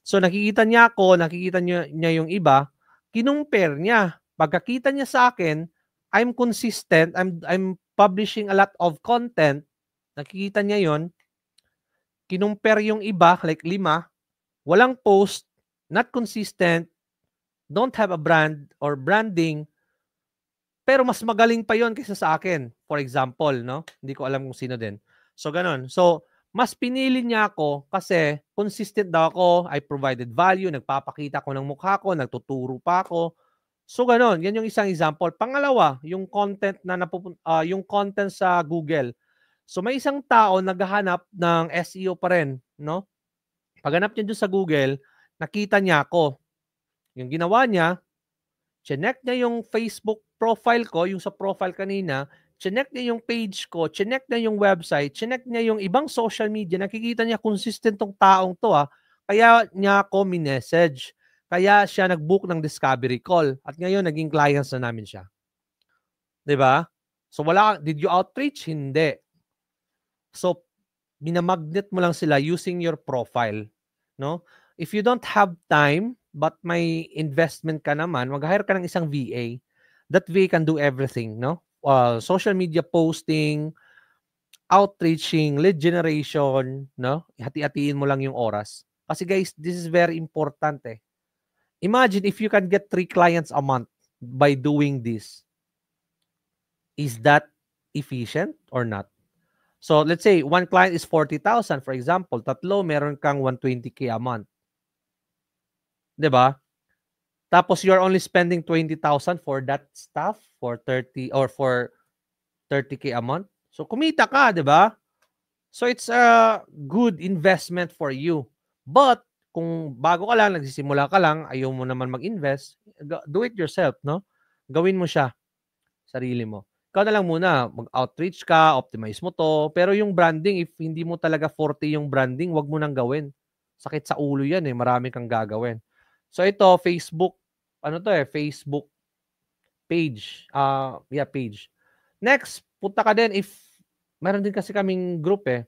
So nakikita niya ako, nakikita niya yung iba, kinumpare niya. Pagkakita niya sa akin, I'm consistent, I'm publishing a lot of content. Nakikita niya yon, kinumpare yung iba, like 5, walang post, not consistent, don't have a brand or branding, pero mas magaling pa yon kaysa sa akin. For example, no? Hindi ko alam kung sino din. So, ganun. So, mas pinili niya ako kasi consistent daw ako, I provided value, nagpapakita ko ng mukha ko, nagtuturo pa ako. So, ganun. Yan yung isang example. Pangalawa, yung content yung content sa Google. So, may isang tao naghahanap ng SEO pa rin, no? Paghanap niya doon sa Google, nakita niya ako. Yung ginawa niya, chinek niya yung Facebook profile ko, yung sa profile kanina, chinek niya yung page ko, chinek niya yung website, chinek niya yung ibang social media, nakikita niya consistent tong taong to kaya niya ako minessage. Kaya siya nag-book ng discovery call at ngayon naging clients na namin siya. 'Di ba? So did you outreach? Hindi. So binamagnet mo lang sila using your profile, no? If you don't have time but may investment ka naman, mag-hire ka ng isang VA. That VA can do everything, no? Social media posting, outreaching, lead generation, no? Hati-hatiin mo lang yung oras. Kasi guys, this is very important eh. Imagine if you can get 3 clients a month by doing this. Is that efficient or not? So let's say one client is 40,000 for example, tatlo meron kang 120K a month. 'Di ba? Tapos you're only spending 20,000 for that stuff for 30 or for 30K a month. So kumita ka, 'di ba? So it's a good investment for you. But kung bago ka lang, nagsisimula ka lang, ayaw mo naman mag-invest, do it yourself, no? Gawin mo siya, sarili mo. Ikaw na lang muna, mag-outreach ka, optimize mo to. Pero yung branding, if hindi mo talaga forte yung branding, wag mo nang gawin. Sakit sa ulo yan eh, marami kang gagawin. So ito, Facebook, Facebook page. Page. Next, punta ka din if, meron din kasi kaming group eh.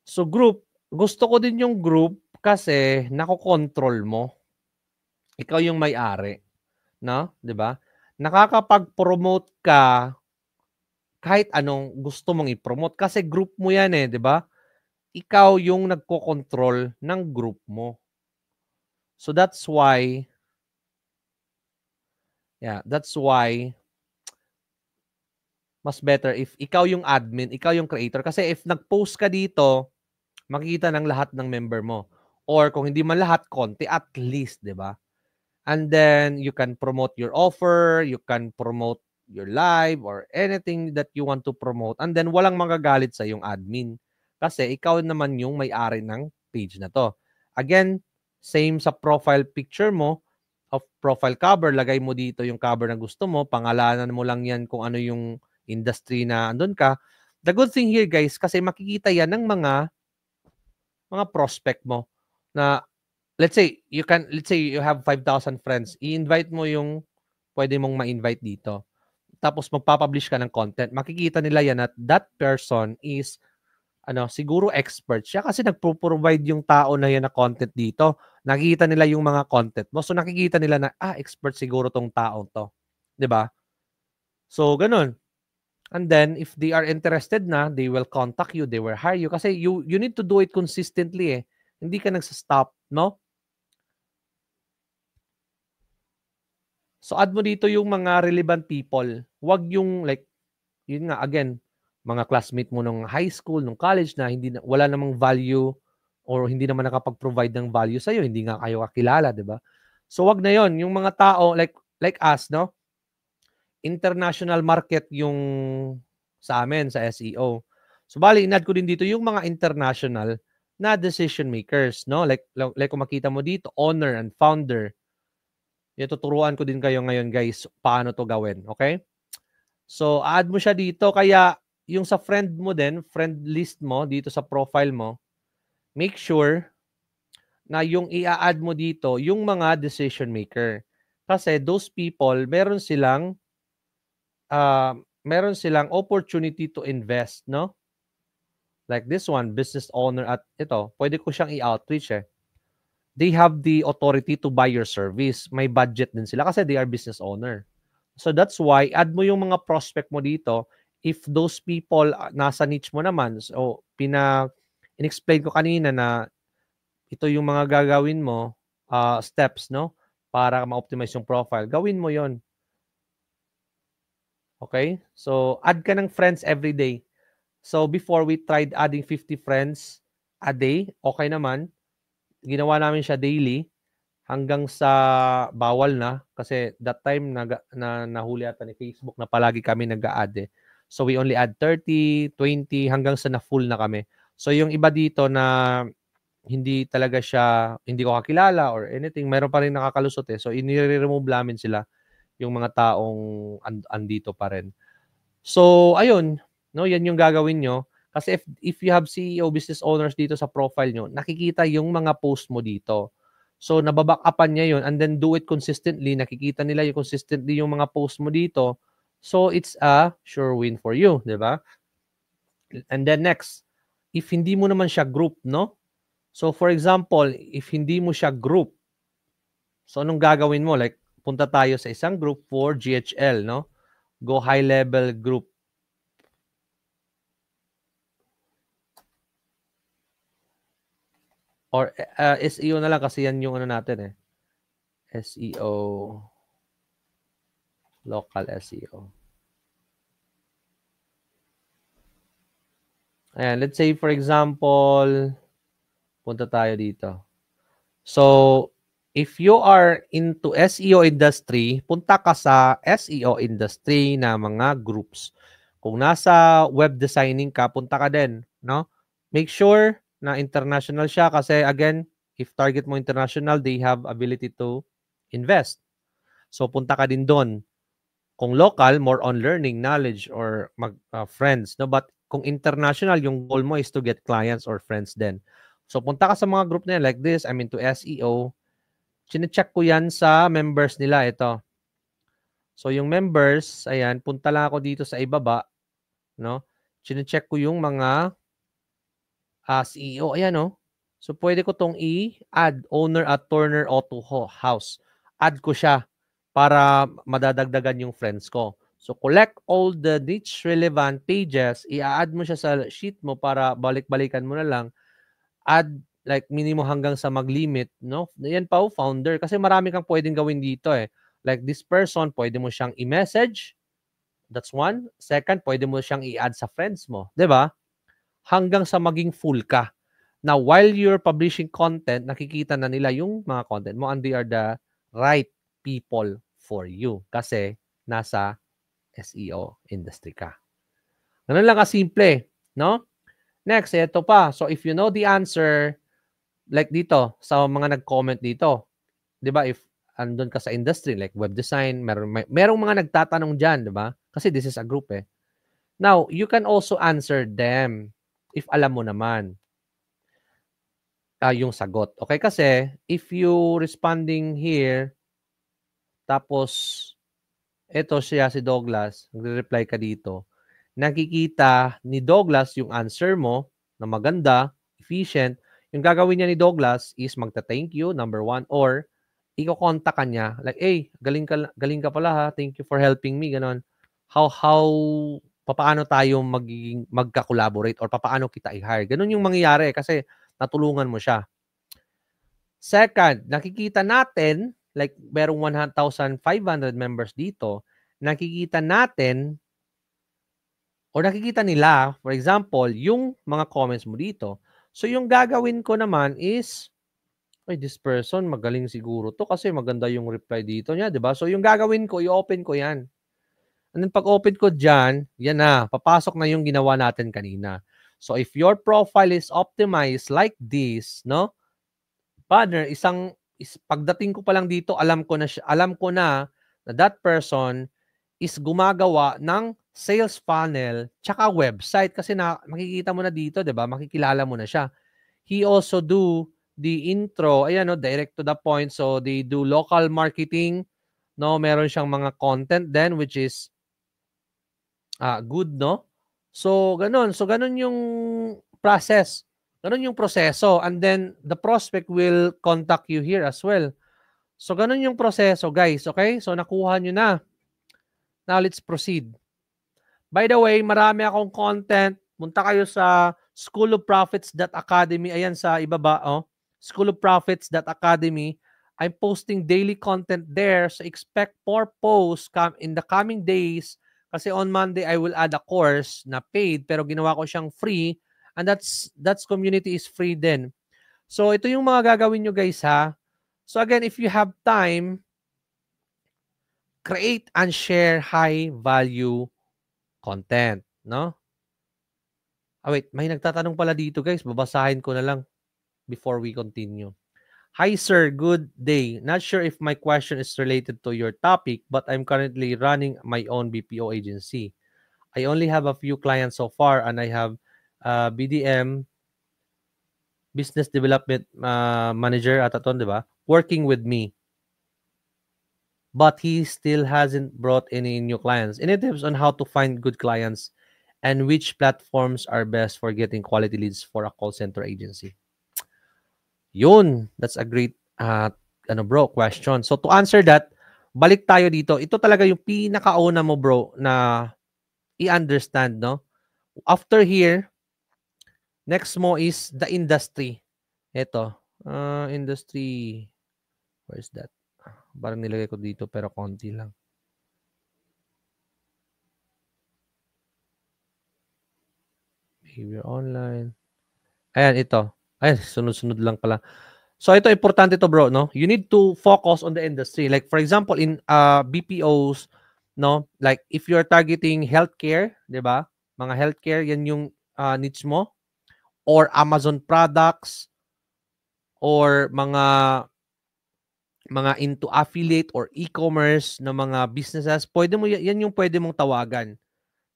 So group, gusto ko din yung group kasi nakokontrol mo. Ikaw yung may-ari. No? 'Di ba? Nakakapag-promote ka kahit anong gusto mong i-promote kasi group mo 'yan eh, 'di ba? Ikaw yung nagko-control ng group mo. So that's why mas better if ikaw yung admin, ikaw yung creator kasi if nag-post ka dito, makikita ng lahat ng member mo. Or kung hindi man lahat, konti at least, 'di ba? And then you can promote your offer, you can promote your live or anything that you want to promote. And then walang magagalit sa yung admin kasi ikaw naman yung may-ari ng page na to. Again, same sa profile picture mo of profile cover, lagay mo dito yung cover na gusto mo, pangalanan mo lang yan kung ano yung industry na andun ka. The good thing here guys, kasi makikita yan ng mga prospect mo na let's say you have 5,000 friends, i-invite mo yung pwede mong ma-invite dito. Tapos magpa-publish ka ng content. Makikita nila yan at that person is siguro expert siya kasi nagpo-provide yung tao na yan na content dito. Nakikita nila yung mga content mo. So nakikita nila na expert siguro tong taong to. 'Di ba? So ganun. And then, if they are interested na, they will contact you, they will hire you. Kasi you need to do it consistently eh. Hindi ka nagsa-stop, no? So, add mo dito yung mga relevant people. Huwag yung like, yun nga, again, mga classmate mo nung high school, nung college na wala namang value or hindi naman nakapag-provide ng value sa'yo, hindi nga kayo kakilala, di ba? So, wag na yon. Yung mga tao, like us, no? International market yung sa amin, sa SEO. So, bali, inad ko din dito yung mga international na decision makers, no? Like kung makita mo dito, owner and founder. Yung tuturuan ko din kayo ngayon, guys, paano to gawin, okay? So, add mo siya dito. Kaya, yung sa friend mo din, friend list mo, dito sa profile mo, make sure na yung i-add mo dito, yung mga decision maker. Kasi those people, meron silang opportunity to invest, no? Like this one, business owner at ito, pwede ko siyang i-outreach eh. They have the authority to buy your service. May budget din sila kasi they are business owner. So that's why, add mo yung mga prospect mo dito. If those people nasa niche mo naman, so in-explain ko kanina na ito yung mga gagawin mo, steps, no? Para ma-optimize yung profile. Gawin mo yon. Okay? So, add ka ng friends every day. So, before we tried adding 50 friends a day, okay naman. Ginawa namin siya daily hanggang sa bawal na kasi that time nahuli ata ni Facebook na palagi kami nag-a-add eh. So, we only add 30, 20 hanggang sa na-full na kami. So, yung iba dito na hindi talaga siya, hindi ko kakilala or anything, meron pa rin nakakalusot eh. So, inire-remove namin sila yung mga taong andito pa rin. So, ayun, no, yan yung gagawin nyo. Kasi if you have CEO, business owners dito sa profile nyo, nakikita yung mga post mo dito. So, nababack-upan niya yun and then do it consistently. Nakikita nila yung consistently yung mga post mo dito. So, it's a sure win for you, di ba? And then next, if hindi mo naman siya group, no? So, for example, if hindi mo siya group, so anong gagawin mo? Like, punta tayo sa isang group for GHL, no? Go high level group. Or SEO na lang kasi yan yung ano natin eh. SEO. Local SEO. Ayan, let's say for example, punta tayo dito. So, if you are into SEO industry, punta ka sa SEO industry na mga groups. Kung nasa web designing ka, punta ka din, no? Make sure na international siya kasi again, if target mo international, they have ability to invest. So, punta ka din doon. Kung local, more on learning, knowledge, or friends, no? But kung international, yung goal mo is to get clients or friends din. So, punta ka sa mga group na yan like this. I'm into SEO. Chine-check ko yan sa members nila. Ito. So, yung members, ayan, punta lang ako dito sa ibaba. No? Chine-check ko yung mga CEO. Ayan, no? So, pwede ko tong i-add owner at Turner Auto House. Add ko siya para madadagdagan yung friends ko. So, collect all the niche relevant pages. I-add mo siya sa sheet mo para balik-balikan mo na lang. Add like minimum hanggang sa mag-limit, no? Yan pa founder. Kasi marami kang pwedeng gawin dito eh. Like this person, pwede mo siyang i-message. That's one. Second, pwede mo siyang i-add sa friends mo. 'Di ba? Hanggang sa maging full ka. Now, while you're publishing content, nakikita na nila yung mga content mo and they are the right people for you. Kasi nasa SEO industry ka. Ganun lang kasimple, no? Next, ito pa. So, if you know the answer, like dito, sa mga nag-comment dito, di ba, if andun ka sa industry, like web design, merong mga nagtatanong dyan, di ba? Kasi this is a group eh. Now, you can also answer them if alam mo naman yung sagot. Okay? Kasi, if you responding here, tapos, ito siya si Douglas, nagre-reply ka dito, nakikita ni Douglas yung answer mo na maganda, efficient, yung gagawin niya ni Douglas is magta-thank you, number one, or iko-contact ka niya, like, hey, galing ka pala ha, thank you for helping me, ganon. How papaano tayo magka-collaborate or papaano kita i-hire. Ganun yung mangyayari kasi natulungan mo siya. Second, nakikita natin, like merong 1,500 members dito, nakikita natin or nakikita nila, for example, yung mga comments mo dito. So, yung gagawin ko naman is, ay, this person, magaling siguro to kasi maganda yung reply dito niya, di ba? So, yung gagawin ko, i-open ko yan. And then, pag open ko dyan, yan na, papasok na yung ginawa natin kanina. So, if your profile is optimized like this, no? Partner, pagdating ko pa lang dito, alam ko na that person is gumagawa ng sales funnel tsaka website kasi makikita mo na dito, 'di ba? Makikilala mo na siya. He also do the intro, ayan no, direct to the point. So they do local marketing, no? Meron siyang mga content then which is good, no? So ganun yung process. Ganun yung proseso, and then the prospect will contact you here as well. So ganun yung proseso, guys, okay? So nakuha nyo na. Now let's proceed. By the way, marami akong content. Punta kayo sa schoolofprofits.academy. Ayan sa ibaba, oh. schoolofprofits.academy. I'm posting daily content there. So expect more posts in the coming days. Kasi on Monday, I will add a course na paid pero ginawa ko siyang free. And that's community is free din. So ito yung mga gagawin nyo, guys, ha. So again, if you have time, create and share high value content, no? Wait, may nagtatanong pala dito, guys. Babasahin ko na lang before we continue. Hi, sir. Good day. Not sure if my question is related to your topic, but I'm currently running my own BPO agency. I only have a few clients so far, and I have BDM, Business Development Manager, ataton, di ba? Working with me. But he still hasn't brought any new clients. Any tips on how to find good clients and which platforms are best for getting quality leads for a call center agency? Yun, that's a great question. So to answer that, balik tayo dito. Ito talaga yung pinakauna mo, bro, na i-understand, no? After here, next mo is the industry. Ito, industry. Where's that? Parang nilagay ko dito pero konti lang. Behavior online. Ayan, ito. Ayan, sunod-sunod lang pala. So ito, importante to, bro, no? You need to focus on the industry. Like for example, in BPOs, no? Like if you're targeting healthcare, di ba? Mga healthcare, yan yung niche mo. Or Amazon products. Or mga into affiliate or e-commerce na mga businesses, pwede mo yan yung pwede mong tawagan,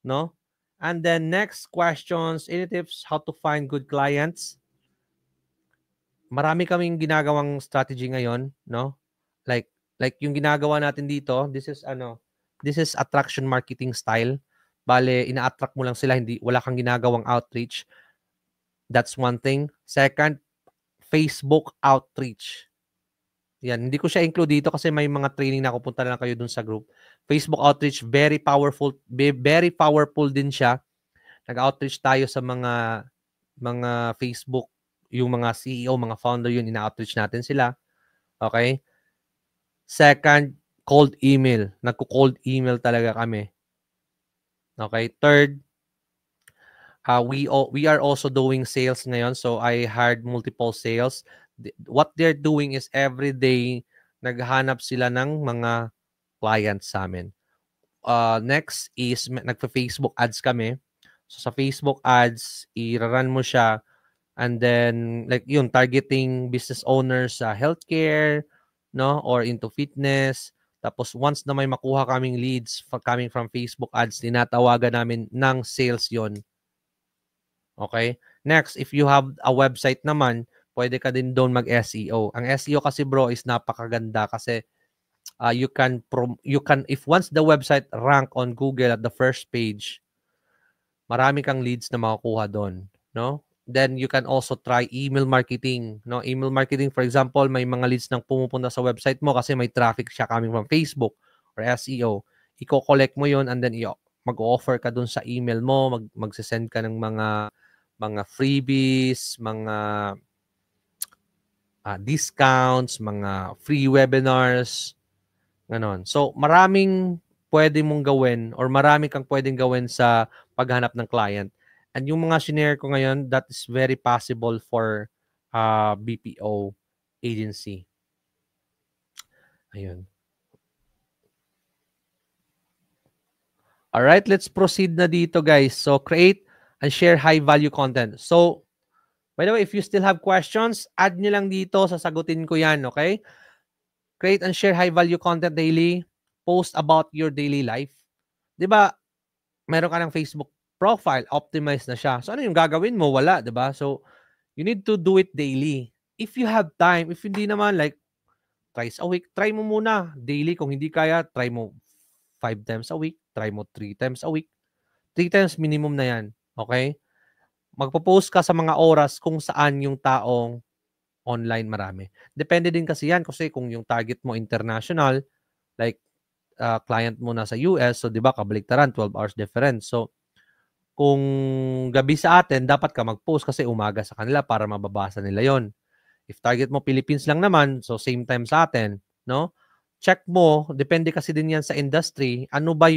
no? And then next questions, any tips how to find good clients? Marami kaming ginagawang strategy ngayon, no? Like yung ginagawa natin dito, this is attraction marketing style. Bale, ina-attract mo lang sila, wala kang ginagawang outreach. That's one thing. Second, Facebook outreach. Yan, hindi ko siya include dito kasi may mga training na ako, punta na lang kayo dun sa group. Facebook outreach, very powerful din siya. Nag-outreach tayo sa mga Facebook, yung mga CEO, mga founder, yun, ina-outreach natin sila. Okay? Second, cold email. Nagko-cold email talaga kami. Okay? Third, we are also doing sales ngayon. So I hired multiple sales. What they're doing is every day naghahanap sila ng mga clients sa amin. Next is nagpa-Facebook ads kami. So sa Facebook ads, i-run mo siya, and then like yung targeting business owners sa healthcare, no, or into fitness. Tapos once na may makuha kaming leads coming from Facebook ads, tinatawagan namin ng sales yon. Okay? Next, if you have a website naman, pwede ka din doon mag-SEO. Ang SEO kasi, bro, is napakaganda kasi you can if once the website rank on Google at the first page, marami kang leads na makukuha doon, no? Then you can also try email marketing, no? Email marketing, for example, may mga leads nang pumupunta sa website mo kasi may traffic siya coming from Facebook or SEO. Iko-collect mo 'yon and then mag-offer ka dun sa email mo, magsisend ka ng mga freebies, mga discounts, mga free webinars, ganon. So, maraming pwede mong gawin or marami kang pwedeng gawin sa paghanap ng client. And yung mga shinare ko ngayon, that is very possible for BPO agency. Ayun. Alright, let's proceed na dito, guys. So, create and share high-value content. So, by the way, if you still have questions, add nyo lang dito, sasagutin ko yan, okay? Create and share high-value content daily. Post about your daily life. Diba, meron ka ng Facebook profile, optimized na siya. So, ano yung gagawin mo? Wala, diba? So, you need to do it daily. If you have time, if hindi naman, like, twice a week, try mo muna. Daily, kung hindi kaya, try mo 5 times a week, try mo 3 times a week. 3 times minimum na yan. Okay? Magpo-post ka sa mga oras kung saan yung taong online marami. Depende din kasi yan kasi kung yung target mo international, like client mo nasa US, so di ba kabaliktaran, 12 hours difference. So, kung gabi sa atin, dapat ka mag-post kasi umaga sa kanila para mababasa nila yon. If target mo Philippines lang naman, so same time sa atin, no? Check mo, depende kasi din yan sa industry, ano ba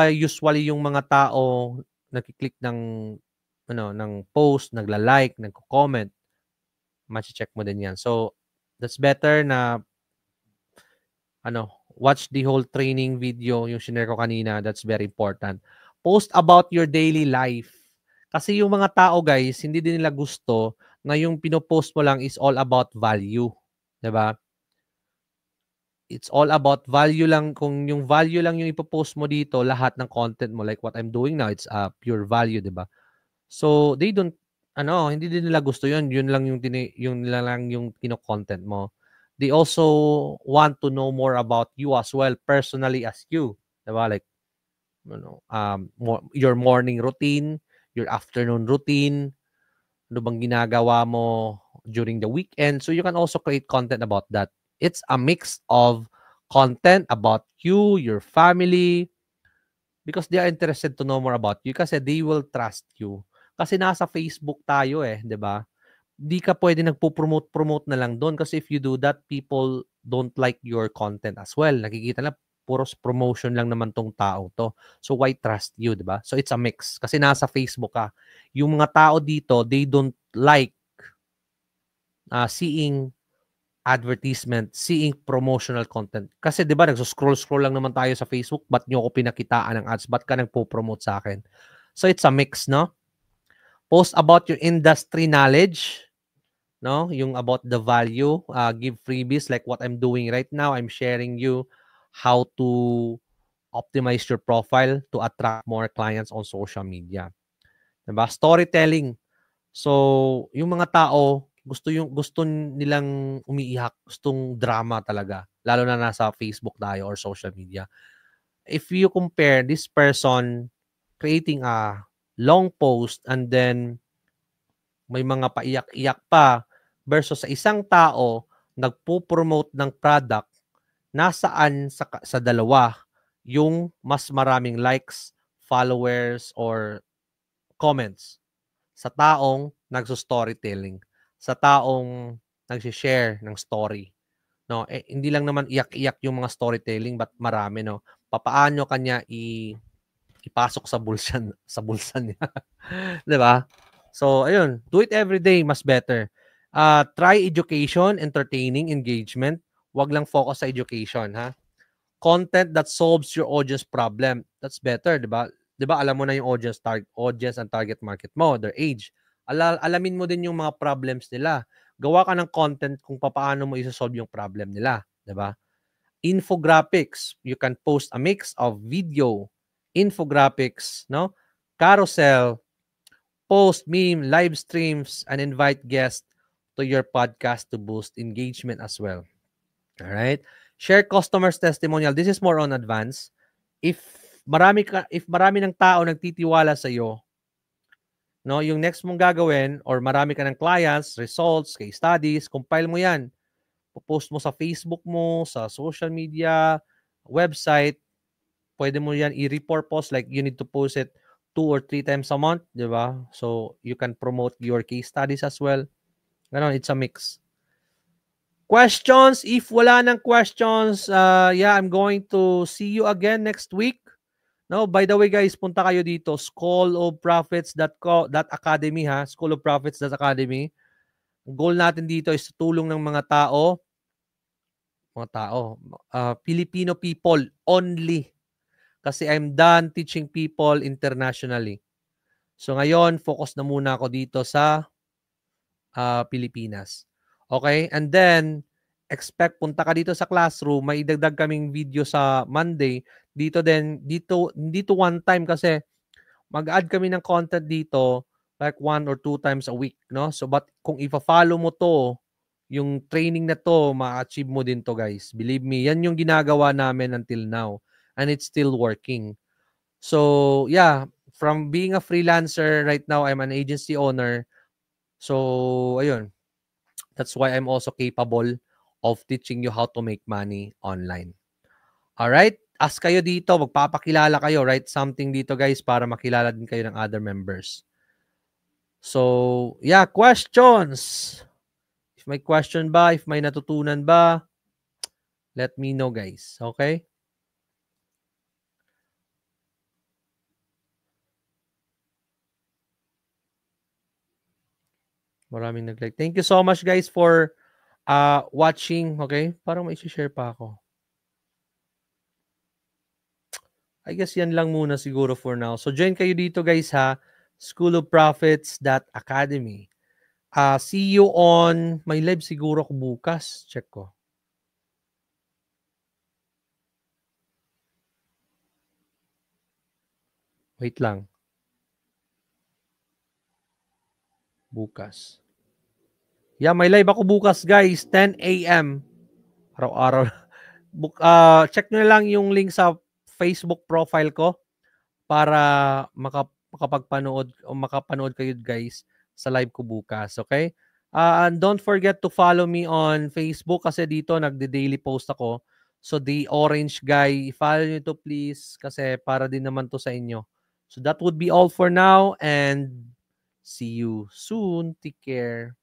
usually yung mga tao nagki-click ng post, nagla-like, nagko-comment, ma-check mo din yan. So, that's better na watch the whole training video, yung shinare ko kanina, that's very important. Post about your daily life. Kasi yung mga tao, guys, hindi din nila gusto na yung pinopost mo lang is all about value. 'Di ba? It's all about value lang. Kung yung value lang yung ipopost mo dito, lahat ng content mo, like what I'm doing now, it's pure value, 'di ba? So, they don't, hindi din nila gusto yun. Yun lang yung kino-content mo. They also want to know more about you as well, personally as you. Diba? Like, your morning routine, your afternoon routine, ano bang ginagawa mo during the weekend. So, you can also create content about that. It's a mix of content about you, your family, because they are interested to know more about you kasi they will trust you. Kasi nasa Facebook tayo 'di ba? Di ka pwede nagpo-promote na lang doon kasi if you do that, people don't like your content as well. Nakikita na puros promotion lang naman tong tao to. So why trust you, 'di ba? So it's a mix kasi nasa Facebook ka. Yung mga tao dito, they don't like seeing advertisement, seeing promotional content. Kasi 'di ba nagso-scroll lang naman tayo sa Facebook, ba't niyo ako pinakitaan ng ads? Ba't ka nagpo-promote sa akin? So it's a mix, no? Post about your industry knowledge, no? Yung about the value, give freebies like what I'm doing right now. I'm sharing you how to optimize your profile to attract more clients on social media. 'Di ba? Storytelling. So, yung mga tao gusto nilang umiiyak, gustong drama talaga, lalo na nasa Facebook tayo or social media. If you compare this person creating a long post and then may mga paiyak-iyak pa versus sa isang tao nagpo-promote ng product, nasaan sa dalawa yung mas maraming likes, followers or comments? Sa taong nagso-storytelling, sa taong nagse-share ng story, 'no? Hindi lang naman iyak-iyak yung mga storytelling, but marami, 'no? Papaano kanya ipasok sa bulsa niya, 'di ba? So, ayun, do it every day, mas better. Try education, entertaining, engagement. 'Wag lang focus sa education, ha? Content that solves your audience problem. That's better, 'di ba? 'Di ba alam mo na yung audience and target market mo, their age. Alamin mo din yung mga problems nila. Gawa ka ng content kung paano mo i-solve yung problem nila, 'di ba? Infographics, you can post a mix of video, infographics, no? Carousel, post, meme, live streams, and invite guests to your podcast to boost engagement as well. All right? Share customers testimonial. This is more on advance. If marami ng tao nagtitiwala sa iyo, no, yung next mong gagawin or marami ka ng clients, results, case studies, compile mo 'yan. Post mo sa Facebook mo, sa social media, website, pwede mo yan i-repurpose, like you need to post it 2 or 3 times a month, di ba? So you can promote your case studies as well. Ganon, it's a mix. Questions? If wala ng questions, yeah, I'm going to see you again next week. No, by the way guys, punta kayo dito, schoolofprofits.academy ha, schoolofprofits.academy. Ang goal natin dito is tulong ng mga tao, Filipino people only. Kasi I'm done teaching people internationally. So ngayon, focus na muna ako dito sa Pilipinas. Okay? And then, expect, punta ka dito sa classroom, may idagdag kaming video sa Monday. Dito one time kasi mag-add kami ng content dito like 1 or 2 times a week, no? So, but kung ipa-follow mo to, yung training na to, ma-achieve mo din to, guys. Believe me, yan yung ginagawa namin until now. And it's still working. So, yeah, from being a freelancer, right now, I'm an agency owner. So, ayun. That's why I'm also capable of teaching you how to make money online. Alright? As kayo dito, magpapakilala kayo. Write something dito, guys, para makilala din kayo ng other members. So, yeah, questions. If may question ba, if may natutunan ba, let me know, guys. Okay? Maraming nag-like. Thank you so much, guys, for watching. Okay? Parang may share pa ako. I guess yan lang muna siguro for now. So, join kayo dito, guys, ha? schoolofprofits.academy. See you on, may live siguro ko bukas. Check ko. Wait lang. Bukas. Yeah, may live ako bukas, guys. 10 a.m. Araw-araw. Check nyo lang yung link sa Facebook profile ko para makapanood kayo, guys, sa live ko bukas. Okay? And don't forget to follow me on Facebook kasi dito nagde-daily post ako. So the orange guy, follow nyo to please kasi para din naman to sa inyo. So that would be all for now and see you soon. Take care.